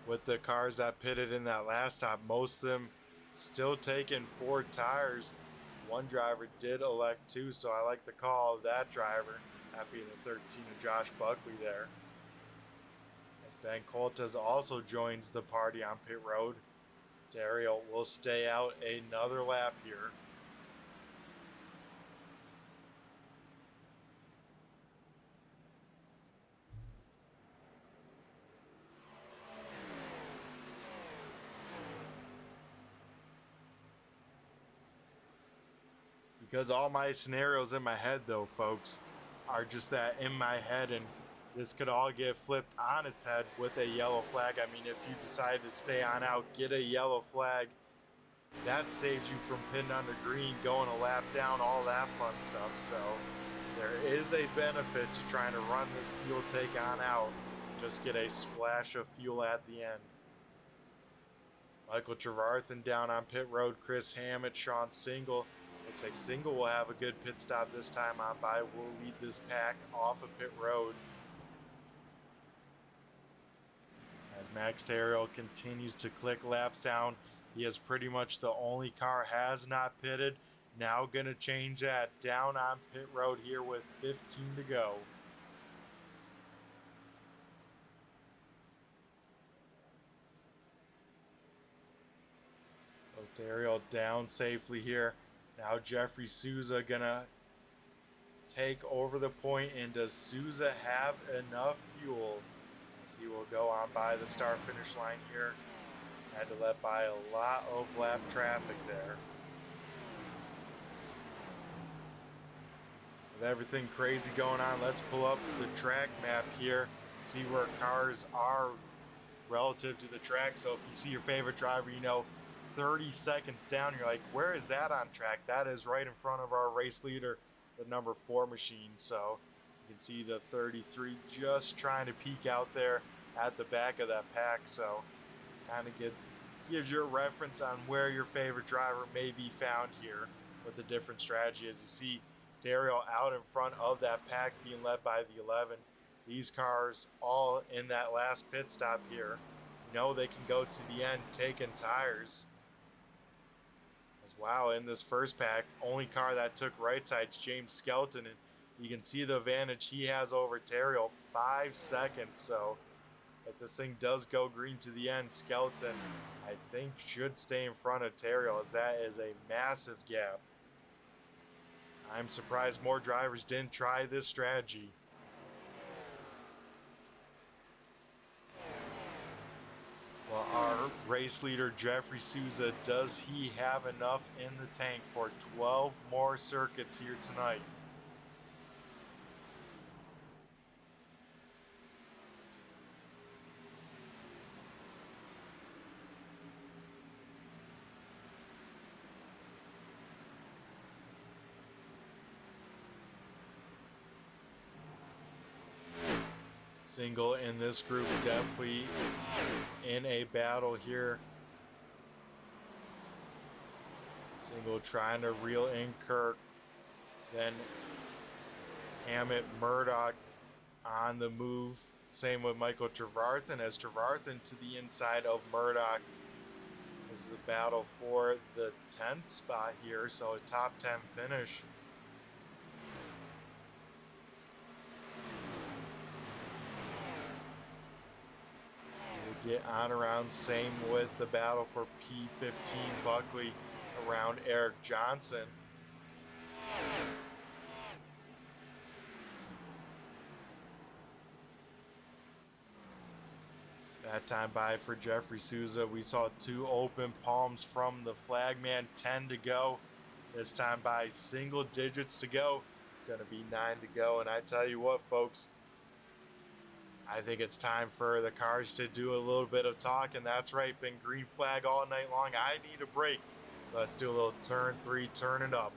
with the cars that pitted in that last stop, most of them still taking 4 tires. One driver did elect 2, so I like the call of that driver, that being the 13 of Josh Buckley there. As Ben Coltes also joins the party on pit road. Dario will stay out another lap here. Because all my scenarios in my head, though, folks, are just that in my head, and this could all get flipped on its head with a yellow flag. I mean, if you decide to stay on out, get a yellow flag, that saves you from pitting under green, going a lap down, all that fun stuff. So there is a benefit to trying to run this fuel take on out. Just get a splash of fuel at the end. Michael Trevarthen down on pit road, Chris Hammett, Sean Single. Looks like Single will have a good pit stop this time on by. Will lead this pack off of pit road. As Max Terrell continues to click laps down, he is pretty much the only car has not pitted. Now going to change that down on pit road here with 15 to go. So Terrell down safely here. Now Jeffrey Souza gonna take over the point, and does Souza have enough fuel? As he will go on by the start finish line here. Had to let by a lot of lap traffic there. With everything crazy going on, let's pull up the track map here, see where cars are relative to the track. So if you see your favorite driver, you know 30 seconds down, you're like, where is that on track? That is right in front of our race leader, the number 4 machine. So you can see the 33 just trying to peek out there at the back of that pack. So kind of gives you a reference on where your favorite driver may be found here with the different strategy. As you see Dario out in front of that pack being led by the 11. These cars all in that last pit stop here. You know they can go to the end taking tires. Wow, in this first pack, only car that took right side's James Skelton, and you can see the advantage he has over Terrell, 5 seconds. So if this thing does go green to the end, Skelton, I think, should stay in front of Terrell, as that is a massive gap. I'm surprised more drivers didn't try this strategy. Well, our race leader, Jeffrey Souza, does he have enough in the tank for 12 more circuits here tonight? Single in this group, definitely in a battle here. Single trying to reel in Kirk. Then Hammett, Murdoch on the move. Same with Michael Trevarthen, as Trevarthen to the inside of Murdoch. This is a battle for the 10th spot here, so a top 10 finish. Get on around, same with the battle for P15 Buckley around Eric Johnson. That time by for Jeffrey Souza. We saw 2 open palms from the flagman, 10 to go. This time by single digits to go. It's going to be 9 to go. And I tell you what, folks, I think it's time for the cars to do a little bit of talk, and that's right, been green flag all night long. I need a break. So let's do a little turn 3, turn it up.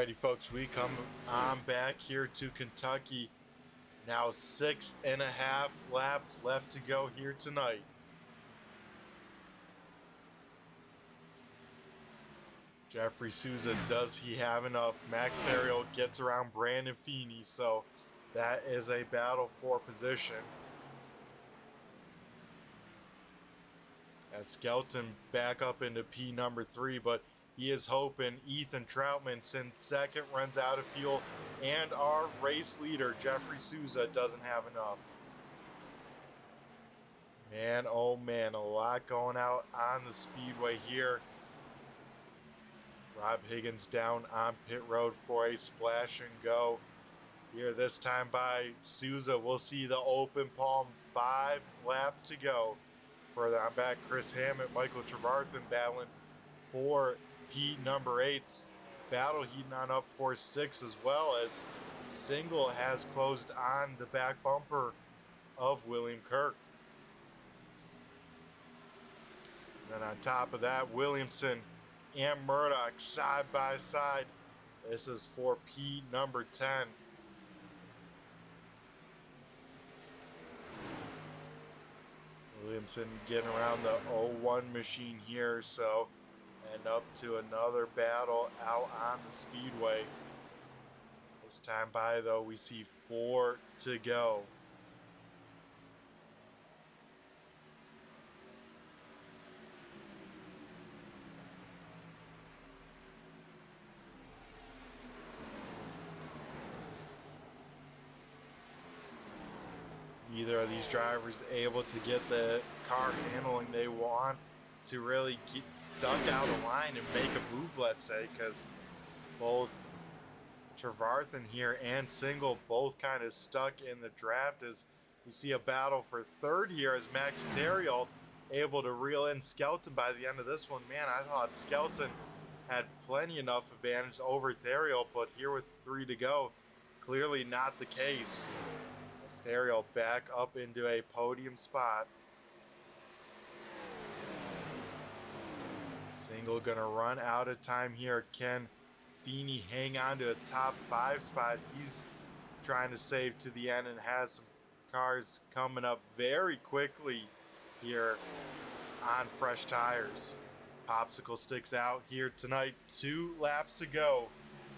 Alrighty, folks, we come on back here to Kentucky. Now 6.5 laps left to go here tonight. Jeffrey Souza, does he have enough? Max Theriault gets around Brandon Feeney, so that is a battle for position. As Skelton back up into P number 3, but he is hoping Ethan Troutman in second runs out of fuel, and our race leader, Jeffrey Souza, doesn't have enough. Man, oh man, a lot going out on the Speedway here. Rob Higgins down on pit road for a splash and go. Here this time by Souza, we'll see the open palm, 5 laps to go. Further on back, Chris Hammett, Michael Trevarthen battling for P number 8's battle, heating on up for 6 as well, as Single has closed on the back bumper of William Kirk. And then on top of that, Williamson and Murdoch side by side. This is for P number 10. Williamson getting around the 01 machine here, so and up to another battle out on the Speedway. This time by, though, we see 4 to go. Neither of these drivers able to get the car handling they want to really duck out a line and make a move, let's say, because both Trevarthen here and Single both kind of stuck in the draft as we see a battle for third here as Max Theriault able to reel in Skelton by the end of this one. Man, I thought Skelton had plenty enough advantage over Theriault, but here with 3 to go, clearly not the case. Theriault back up into a podium spot. Single gonna run out of time here. Can Feeney hang on to a top 5 spot? He's trying to save to the end and has some cars coming up very quickly here on fresh tires. Popsicle sticks out here tonight. 2 laps to go.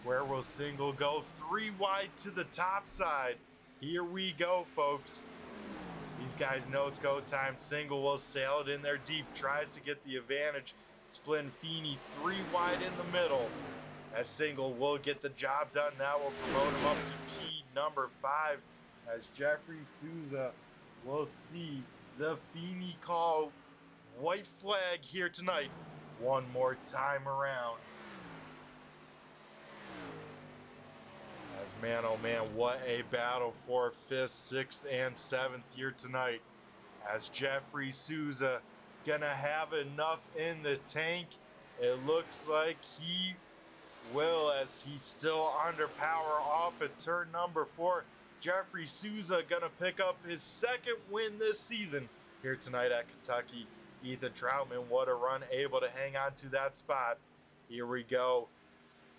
Where will Single go? 3 wide to the top side. Here we go, folks. These guys know it's go time. Single will sail it in there deep. Tries to get the advantage. Splitting Feeney 3 wide in the middle. As Single will get the job done. That will promote him up to P number 5. As Jeffrey Souza will see the Feeney Call white flag here tonight. One more time around. As man, oh man, what a battle for 5th, 6th, and 7th here tonight. As Jeffrey Souza gonna have enough in the tank. It looks like he will, as he's still under power off at turn number 4. Jeffrey Souza gonna pick up his 2nd win this season here tonight at Kentucky. Ethan Troutman, what a run, able to hang on to that spot. Here we go.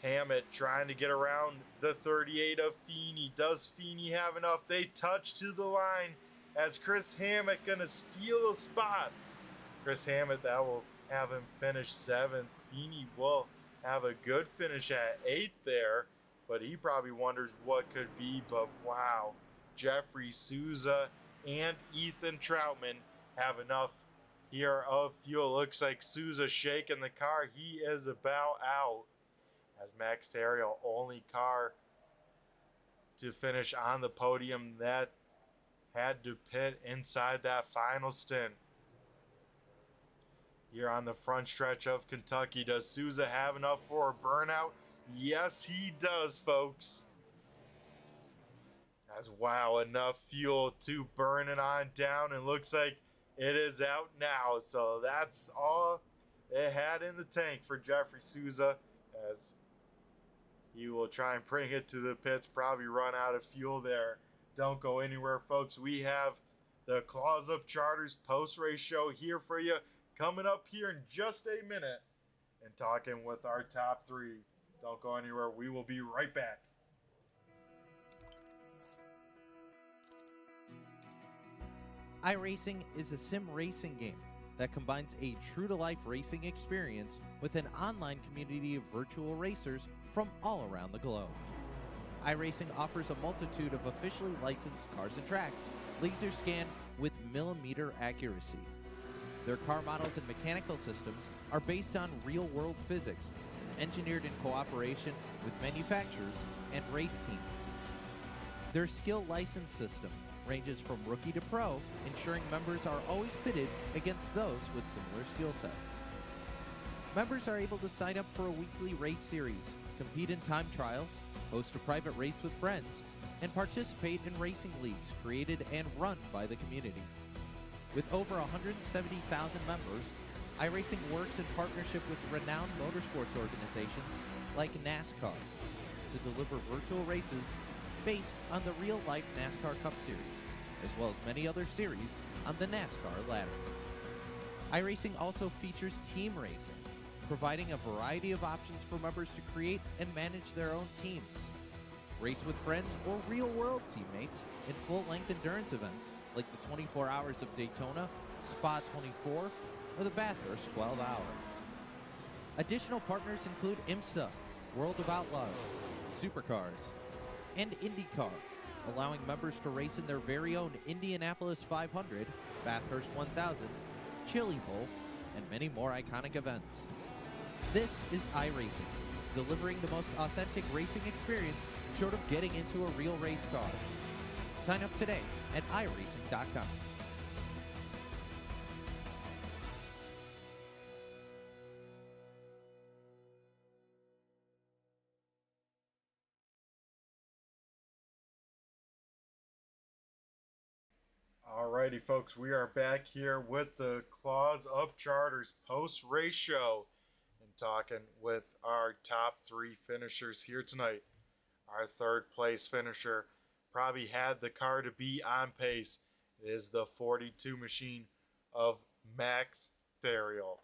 Hammett trying to get around the 38 of Feeney. Does Feeney have enough? They touch to the line as Chris Hammett gonna steal a spot. Chris Hammett, that will have him finish 7th. Feeney will have a good finish at 8th there, but he probably wonders what could be. But wow, Jeffrey Souza and Ethan Troutman have enough here of fuel. Looks like Souza shaking the car. He is about out. As Max Theriault, only car to finish on the podium that had to pit inside that final stint. Here on the front stretch of Kentucky, does Souza have enough for a burnout? Yes, he does, folks. As wow, enough fuel to burn it on down, and looks like it is out now. So that's all it had in the tank for Jeffrey Souza, as he will try and bring it to the pits, probably run out of fuel there. Don't go anywhere, folks. We have the Claws Up Charters post-race show here for you, coming up here in just a minute, and talking with our top 3. Don't go anywhere. We will be right back. iRacing is a sim racing game that combines a true-to-life racing experience with an online community of virtual racers from all around the globe. iRacing offers a multitude of officially licensed cars and tracks, laser scanned with millimeter accuracy. Their car models and mechanical systems are based on real-world physics, engineered in cooperation with manufacturers and race teams. Their skill license system ranges from rookie to pro, ensuring members are always pitted against those with similar skill sets. Members are able to sign up for a weekly race series, compete in time trials, host a private race with friends, and participate in racing leagues created and run by the community. With over 170,000 members, iRacing works in partnership with renowned motorsports organizations like NASCAR to deliver virtual races based on the real-life NASCAR Cup Series, as well as many other series on the NASCAR ladder. iRacing also features team racing, providing a variety of options for members to create and manage their own teams. Race with friends or real-world teammates in full-length endurance events like the 24 Hours of Daytona, Spa 24, or the Bathurst 12 Hour. Additional partners include IMSA, World of Outlaws, Supercars, and IndyCar, allowing members to race in their very own Indianapolis 500, Bathurst 1000, Chili Bowl, and many more iconic events. This is iRacing, delivering the most authentic racing experience short of getting into a real race car. Sign up today at iRacing.com. Alrighty, folks, we are back here with the Claws Up Charters post-race show and talking with our top three finishers here tonight. Our third place finisher probably had the car to be on pace. It is the 42 machine of Max Therial.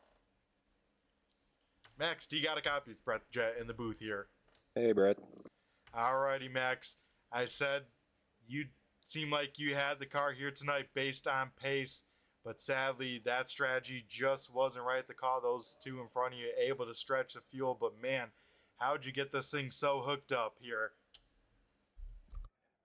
Max, do you got a copy of Brett Jet in the booth here? Hey, Brett. Alrighty, Max. I said you seem like you had the car here tonight based on pace, but sadly that strategy just wasn't right to call those two in front of you able to stretch the fuel. But man, how'd you get this thing so hooked up here?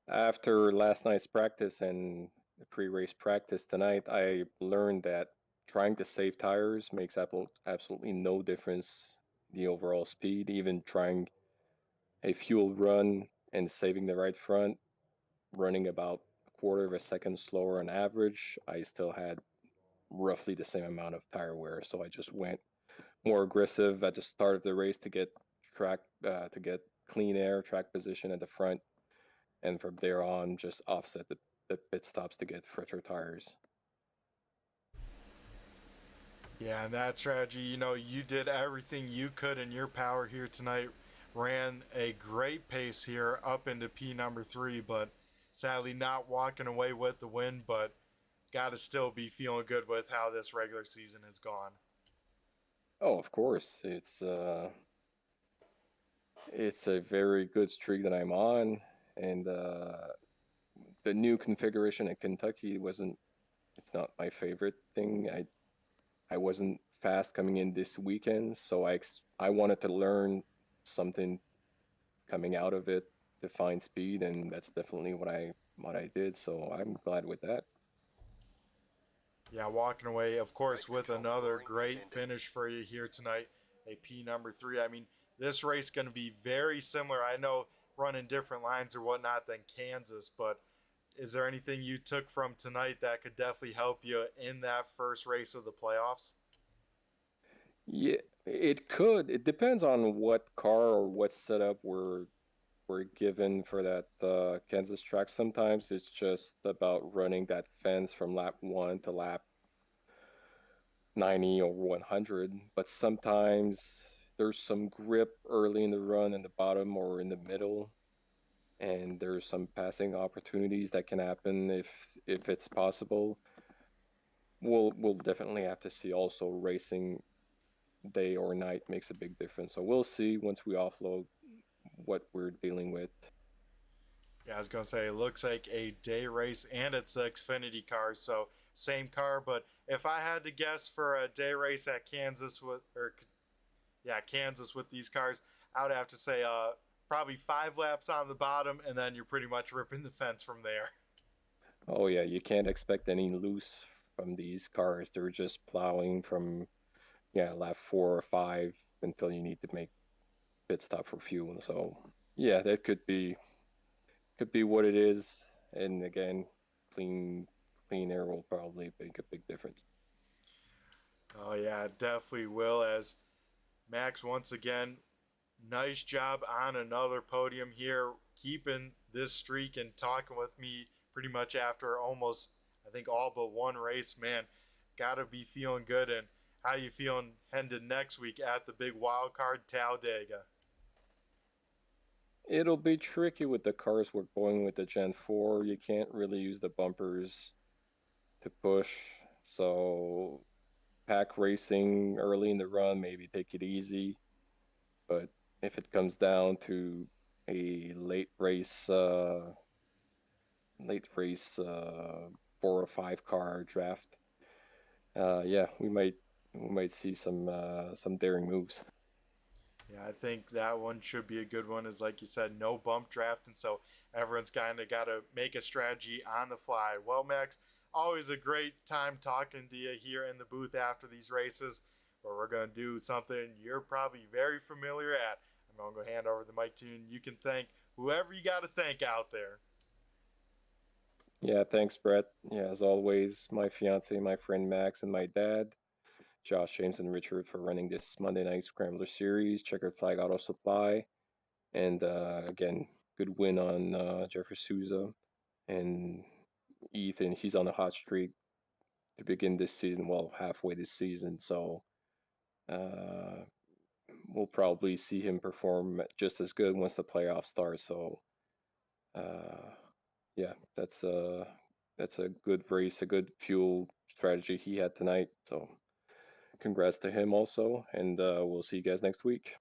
After last night's practice and the pre-race practice tonight, I learned that trying to save tires makes absolutely no difference in the overall speed. Even trying a fuel run and saving the right front, running about a quarter of a second slower on average, I still had roughly the same amount of tire wear. So I just went more aggressive at the start of the race to get to get clean air, track position at the front, and from there on just offset the pit stops to get fresher tires. Yeah, and that strategy, you did everything you could in your power here tonight. Ran a great pace here up into P number 3, but sadly not walking away with the win, but got to still be feeling good with how this regular season has gone. Oh, of course. It's a very good streak that I'm on, and the new configuration at Kentucky it's not my favorite thing. I wasn't fast coming in this weekend, so I wanted to learn something coming out of it to find speed, and that's definitely what I did. So I'm glad with that. Yeah, walking away, of course, with another great finish for you here tonight, a P number 3. I mean, this race going to be very similar. I know running different lines or whatnot than Kansas, but is there anything you took from tonight that could definitely help you in that first race of the playoffs? Yeah, it could. It depends on what car or what setup we're given for that Kansas track. Sometimes it's just about running that fence from lap 1 to lap 90 or 100, but sometimes there's some grip early in the run in the bottom or in the middle, and there's some passing opportunities that can happen if it's possible. We'll definitely have to see also racing day or night makes a big difference. So we'll see once we offload what we're dealing with. Yeah, I was gonna say it looks like a day race, and it's the Xfinity car, so same car. But if I had to guess for a day race at Kansas Kansas with these cars, I would have to say probably 5 laps on the bottom, and then you're pretty much ripping the fence from there. Oh yeah, you can't expect any loose from these cars. They're just plowing from lap 4 or 5 until you need to make pit stop for fuel. So yeah, that could be what it is. And again, clean clean air will probably make a big difference. Oh yeah, it definitely will. As Max, once again, nice job on another podium here, keeping this streak and talking with me pretty much after almost, I think, all but one race. Man, gotta be feeling good. And how you feeling heading to next week at the big wild card Talladega? It'll be tricky with the cars we're going with the Gen 4. You can't really use the bumpers to push. So pack racing early in the run, maybe take it easy. But if it comes down to a late race 4 or 5 car draft, we might see some daring moves. Yeah, I think that one should be a good one. Is like you said, no bump draft, and so everyone's kind of got to make a strategy on the fly. Well, Max, always a great time talking to you here in the booth after these races. But we're gonna do something you're probably very familiar at. I'm gonna go hand over the mic to you, and you can thank whoever you got to thank out there. Yeah, thanks, Brett. Yeah, as always, my fiance, my friend Max, and my dad, Josh, James, and Richard, for running this Monday Night Scrambler series, Checkered Flag Auto Supply, and again, good win on Jeffrey Souza and Ethan. He's on a hot streak to begin this season. Well, halfway this season, so uh, we'll probably see him perform just as good once the playoffs start. So, uh, yeah, that's a good race, a good fuel strategy he had tonight. So, congrats to him also, and we'll see you guys next week.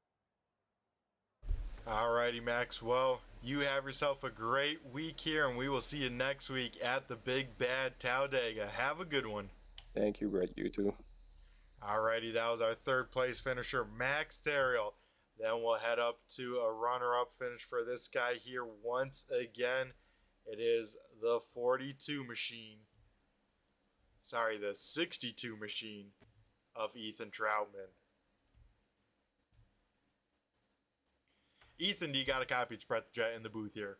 Alrighty, Max. Well, you have yourself a great week here, and we will see you next week at the Big Bad Talladega. Have a good one. Thank you, Brett. You too. Alrighty, that was our third place finisher, Max Terriel. Then we'll head up to a runner-up finish for this guy here once again. It is the 42 machine. Sorry, the 62 machine of Ethan Troutman. Ethan, do you got a copy of Brett the Jet in the booth here?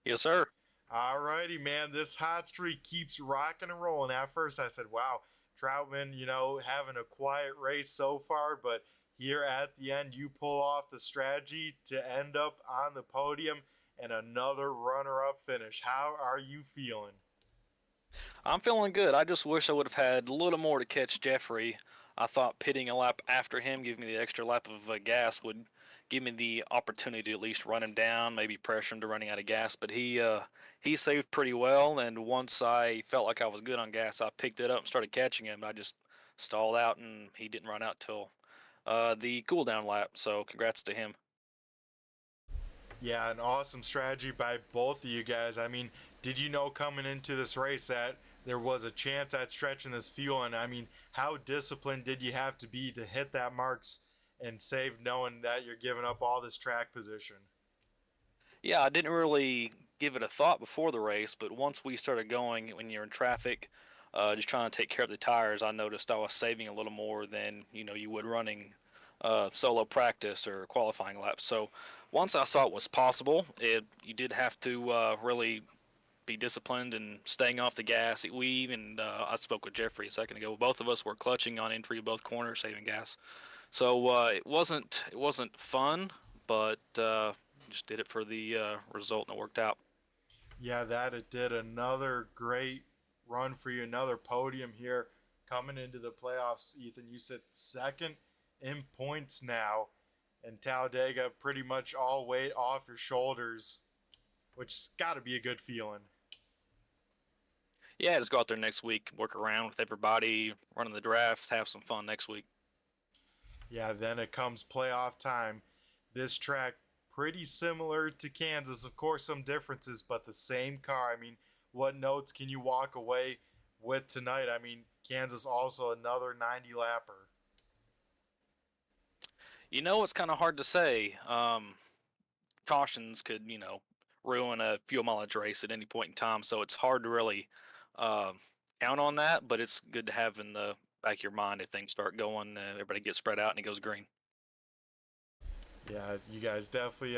Yes, sir. Alrighty, man. This hot streak keeps rocking and rolling. At first, I said, wow, Troutman, having a quiet race so far, but here at the end, you pull off the strategy to end up on the podium and another runner-up finish. How are you feeling? I'm feeling good. I just wish I would have had a little more to catch Jeffrey. I thought pitting a lap after him, giving me the extra lap of gas, would give me the opportunity to at least run him down, maybe pressure him to running out of gas. But he saved pretty well, and once I felt like I was good on gas, I picked it up and started catching him. I just stalled out, and he didn't run out till the cool down lap. So congrats to him. Yeah, an awesome strategy by both of you guys. I mean, did you know coming into this race that there was a chance at stretching this fuel? And I mean, how disciplined did you have to be to hit that marks and save, knowing that you're giving up all this track position? Yeah, I didn't really give it a thought before the race, but once we started going, when you're in traffic, just trying to take care of the tires, I noticed I was saving a little more than you would running solo practice or qualifying laps. So once I saw it was possible, you did have to really be disciplined and staying off the gas. I spoke with Jeffrey a second ago. Both of us were clutching on entry of both corners, saving gas. So it wasn't fun, but just did it for the result, and it worked out. Yeah, that it did. Another great run for you, another podium here coming into the playoffs. Ethan, you sit second in points now, and Talladega pretty much all weight off your shoulders, which's got to be a good feeling. Yeah, just go out there next week, work around with everybody, running the draft, have some fun next week. Yeah, then it comes playoff time. This track pretty similar to Kansas, of course some differences, but the same car. I mean, what notes can you walk away with tonight? I mean, Kansas also another 90 lapper. It's kind of hard to say. Cautions could, ruin a fuel mileage race at any point in time, so it's hard to really uh, count on that. But it's good to have in the back of your mind if things start going, everybody gets spread out and it goes green. Yeah, you guys definitely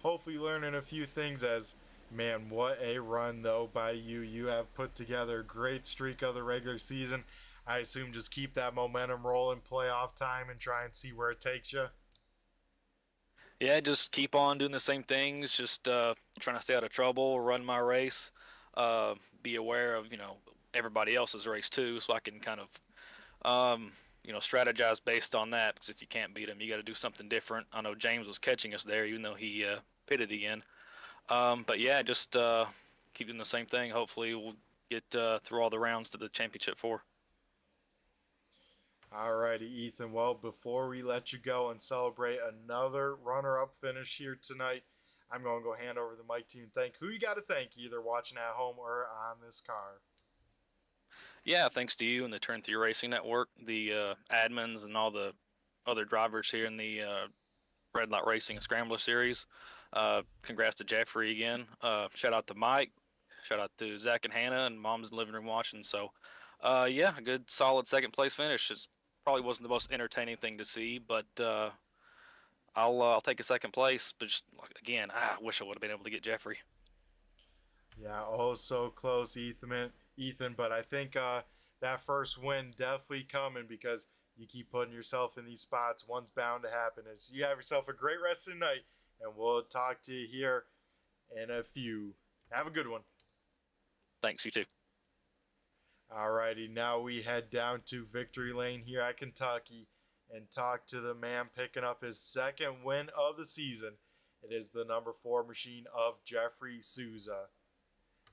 hopefully learning a few things. As man, what a run though by you. You have put together a great streak of the regular season. I assume just keep that momentum rolling playoff time and try and see where it takes you. Yeah, just keep on doing the same things. Just trying to stay out of trouble, run my race, be aware of everybody else's race too, so I can kind of strategize based on that. Because if you can't beat them, you got to do something different. I know James was catching us there, even though he pitted again. But yeah, just keep doing the same thing. Hopefully, we'll get through all the rounds to the championship 4. Alrighty, Ethan. Well, before we let you go and celebrate another runner-up finish here tonight, I'm going to go hand over the mic to you and thank who you got to thank, either watching at home or on this car. Yeah, thanks to you and the Turn 3 Racing Network, the admins, and all the other drivers here in the Red Light Racing and Scrambler series. Congrats to Jeffrey again. Shout out to Mike. Shout out to Zach and Hannah and Mom's in the living room watching. So, yeah, a good solid second place finish. It probably wasn't the most entertaining thing to see, but I'll take a second place. But just, again, I wish I would have been able to get Jeffrey. Yeah, oh so close, Ethan. But I think that first win definitely coming because you keep putting yourself in these spots. One's bound to happen. As you have yourself a great rest of the night, and we'll talk to you here in a few. Have a good one. Thanks, you too. Alrighty, now we head down to Victory Lane here at Kentucky and talk to the man picking up his second win of the season. It is the number 4 machine of Jeffrey Souza.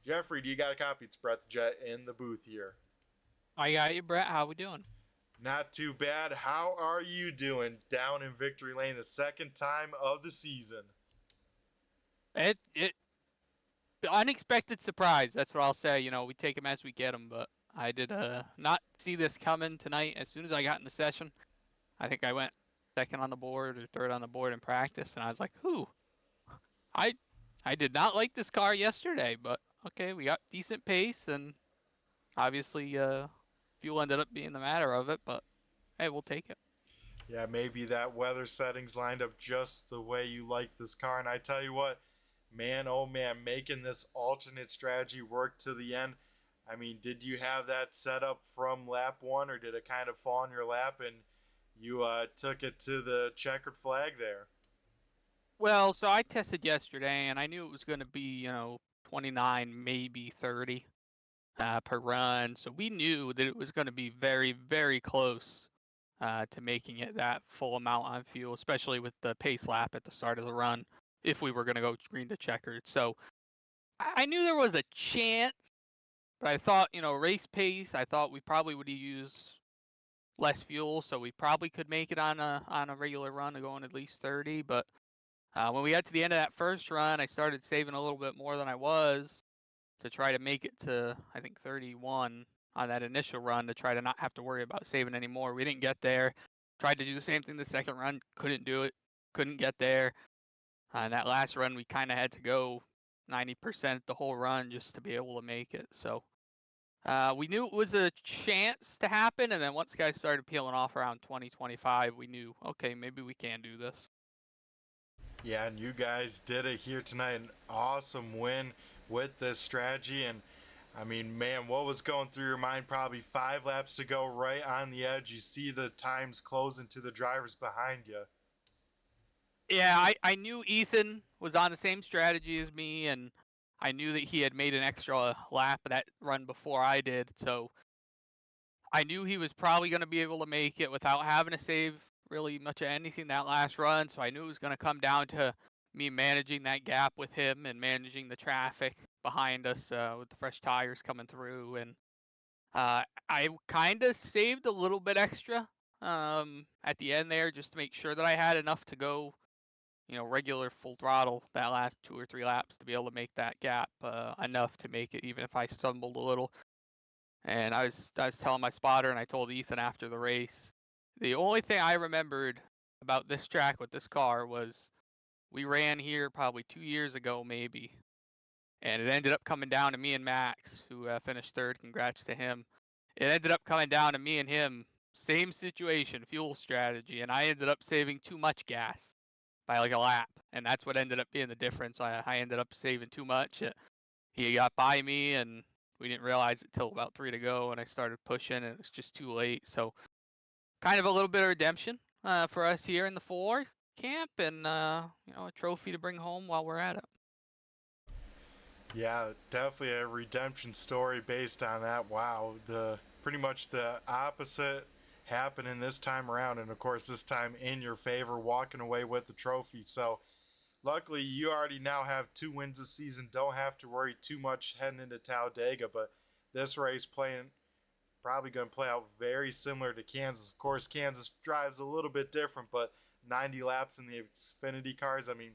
Jeffrey, do you got a copy? It's Brett the Jet in the booth here. I got you, Brett. How we doing? Not too bad. How are you doing down in Victory Lane the second time of the season? The unexpected surprise. That's what I'll say. We take them as we get them, but I did not see this coming tonight. As soon as I got in the session, I think I went second on the board or third on the board in practice, and I was like, "Whew, I did not like this car yesterday, but okay, we got decent pace, and obviously fuel ended up being the matter of it, but hey, we'll take it." Yeah, maybe that weather settings lined up just the way you like this car, and I tell you what, man, oh man, making this alternate strategy work to the end. I mean, did you have that set up from lap 1, or did it kind of fall in your lap and you took it to the checkered flag there? Well, so I tested yesterday, and I knew it was going to be 29, maybe 30 per run. So we knew that it was going to be very, very close to making it that full amount on fuel, especially with the pace lap at the start of the run, if we were going to go green to checkered. So I knew there was a chance, but I thought, race pace, I thought we probably would use less fuel, so we probably could make it on a regular run, going at least 30. But when we got to the end of that first run, I started saving a little bit more than I was to try to make it to, I think, 31 on that initial run, to try to not have to worry about saving anymore. We didn't get there. Tried to do the same thing the second run, couldn't do it, couldn't get there. And that last run, we kind of had to go 90% the whole run just to be able to make it. So we knew it was a chance to happen, and then once guys started peeling off around 2025, we knew, okay, maybe we can do this. Yeah, and you guys did it here tonight. An awesome win with this strategy. And I mean, man, what was going through your mind? Probably 5 laps to go, right on the edge. You see the times closing to the drivers behind you. Yeah, I knew Ethan was on the same strategy as me, and I knew that he had made an extra lap of that run before I did. So I knew he was probably going to be able to make it without having to save really much of anything that last run. So I knew it was going to come down to me managing that gap with him and managing the traffic behind us with the fresh tires coming through. And I kind of saved a little bit extra at the end there just to make sure that I had enough to go, regular full throttle that last 2 or 3 laps to be able to make that gap enough to make it, even if I stumbled a little. And I was telling my spotter, and I told Ethan after the race, the only thing I remembered about this track with this car was we ran here probably 2 years ago maybe, and it ended up coming down to me and Max, who finished third. Congrats to him. It ended up coming down to me and him, same situation, fuel strategy, and I ended up saving too much gas by like a lap, and that's what ended up being the difference. I ended up saving too much. He got by me, and we didn't realize it till about 3 to go, and I started pushing, and it was just too late. So kind of a little bit of redemption for us here in the 4 camp, and a trophy to bring home while we're at it. Yeah, definitely a redemption story based on that. Wow, pretty much the opposite happening this time around, and of course this time in your favor, walking away with the trophy. So luckily you already now have 2 wins this season, don't have to worry too much heading into Talladega. But this race probably going to play out very similar to Kansas. Of course Kansas drives a little bit different, but 90 laps in the Xfinity cars. I mean,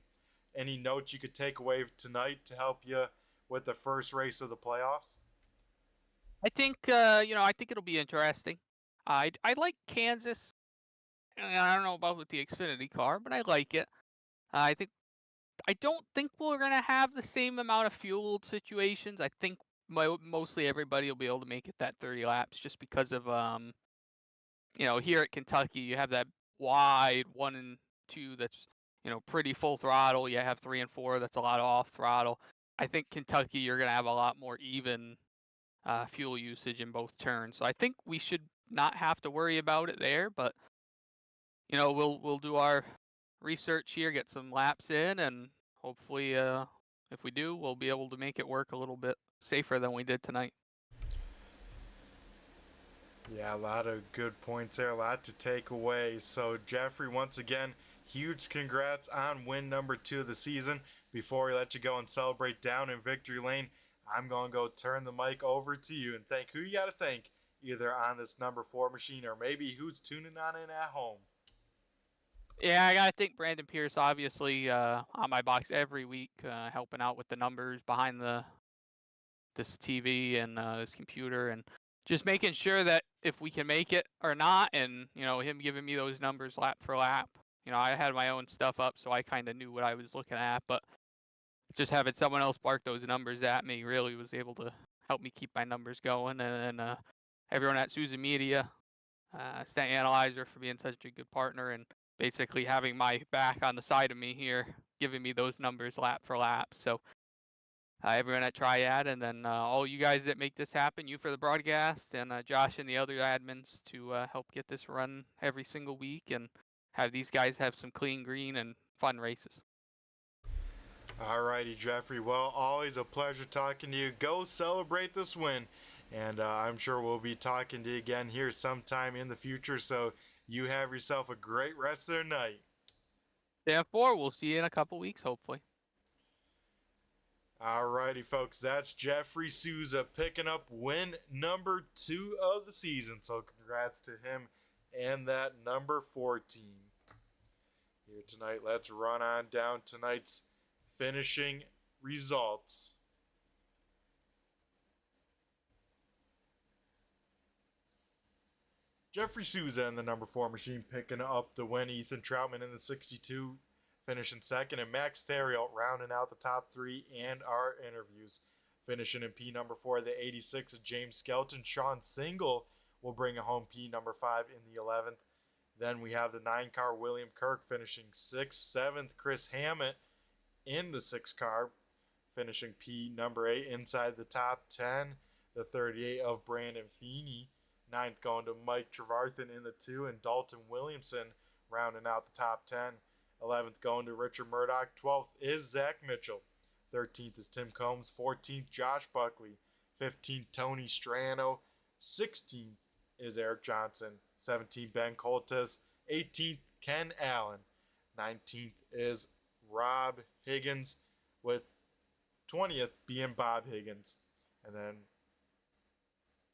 any notes you could take away tonight to help you with the first race of the playoffs? I think I think it'll be interesting. I like Kansas. I don't know about with the Xfinity car, but I like it. I don't think we're gonna have the same amount of fuel situations. I think mostly everybody will be able to make it that 30 laps, just because of here at Kentucky you have that wide 1 and 2 that's pretty full throttle. You have 3 and 4 that's a lot of off throttle. I think Kentucky you're gonna have a lot more even fuel usage in both turns. So I think we should not have to worry about it there, but we'll do our research here, get some laps in, and hopefully if we do, we'll be able to make it work a little bit safer than we did tonight. Yeah, a lot of good points there, a lot to take away. So Jeffrey, once again, huge congrats on win number 2 of the season. Before we let you go and celebrate down in victory lane, I'm going to go turn the mic over to you and thank who you got to thank, either on this number 4 machine or maybe who's tuning on in at home. Yeah, I gotta thank Brandon Pierce, obviously, on my box every week, helping out with the numbers behind this TV and this computer, and just making sure that if we can make it or not, and him giving me those numbers lap for lap. I had my own stuff up, so I kind of knew what I was looking at, but just having someone else bark those numbers at me really was able to help me keep my numbers going. And everyone at Susan Media, Stat Analyzer, for being such a good partner and basically having my back on the side of me here, giving me those numbers lap for lap. So everyone at Triad, and then all you guys that make this happen, you for the broadcast, and Josh and the other admins to help get this run every single week and have these guys have some clean green and fun races. Alrighty, Jeffrey. Well, always a pleasure talking to you. Go celebrate this win. And I'm sure we'll be talking to you again here sometime in the future. So you have yourself a great rest of the night. Therefore, we'll see you in a couple weeks, hopefully. Alrighty, folks. That's Jeffrey Souza picking up win number 2 of the season. So congrats to him and that number 4 team. Here tonight, let's run on down tonight's finishing results. Jeffrey Souza in the number 4 machine picking up the win. Ethan Troutman in the 62 finishing second, and Max Theriault rounding out the top 3 and our interviews. Finishing in P number 4, the 86 of James Skelton. Sean Single will bring home P number 5 in the 11th. Then we have the 9-car William Kirk finishing 6th. 7th, Chris Hammett in the 6-car, finishing P number 8 inside the top 10. The 38 of Brandon Feeney. 9th going to Mike Trevarthen in the 2, and Dalton Williamson rounding out the top 10. 11th going to Richard Murdoch. 12th is Zach Mitchell. 13th is Tim Combs. 14th, Josh Buckley. 15th, Tony Strano. 16th is Eric Johnson. 17th, Ben Coltes. 18th, Ken Allen. 19th is Rob Higgins, with 20th being Bob Higgins. And then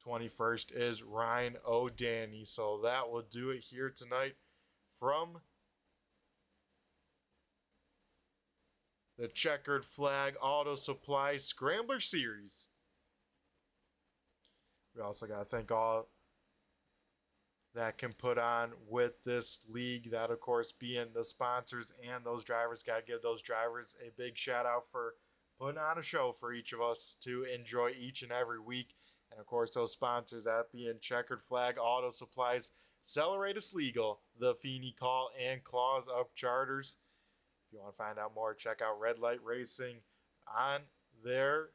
21st is Ryan O'Danny. So that will do it here tonight from the Checkered Flag Auto Supply Scrambler Series. We also got to thank all that can put on with this league. That, of course, being the sponsors and those drivers. Got to give those drivers a big shout out for putting on a show for each of us to enjoy each and every week. And, of course, those sponsors, that being Checkered Flag Auto Supplies, Celeratus Legal, the Feeney Call, and Claws Up Charters. If you want to find out more, check out Red Light Racing on their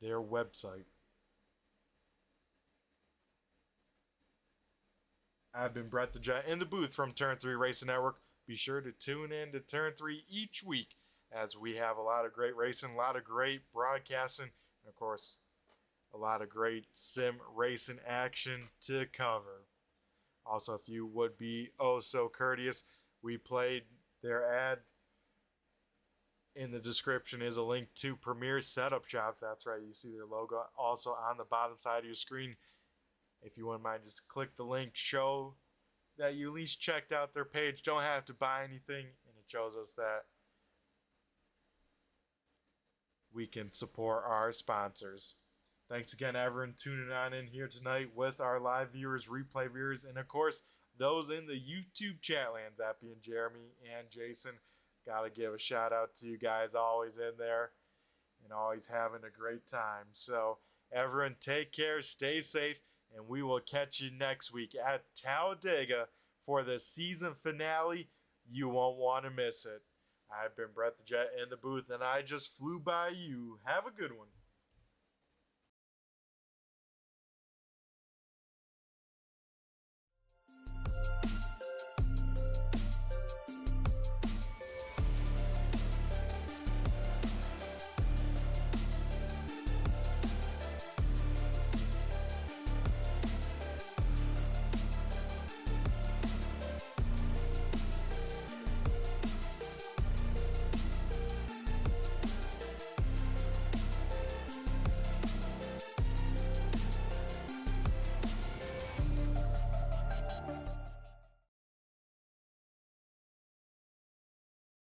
website. I've been Brett the Jet in the booth from Turn 3 Racing Network. Be sure to tune in to Turn 3 each week as we have a lot of great racing, a lot of great broadcasting, and of course, a lot of great sim racing action to cover. Also, if you would be oh so courteous, we played their ad. In the description is a link to Premier Setup Shops. That's right, you see their logo also on the bottom side of your screen. If you wouldn't mind, just click the link, show that you at least checked out their page. Don't have to buy anything, and it shows us that we can support our sponsors. Thanks again, everyone, tuning on in here tonight with our live viewers, replay viewers, and of course, those in the YouTube chat lands, that being Jeremy and Jason. Gotta give a shout out to you guys, always in there and always having a great time. So, everyone, take care, stay safe, and we will catch you next week at Talladega for the season finale. You won't want to miss it. I've been Brett the Jet in the booth, and I just flew by you. Have a good one.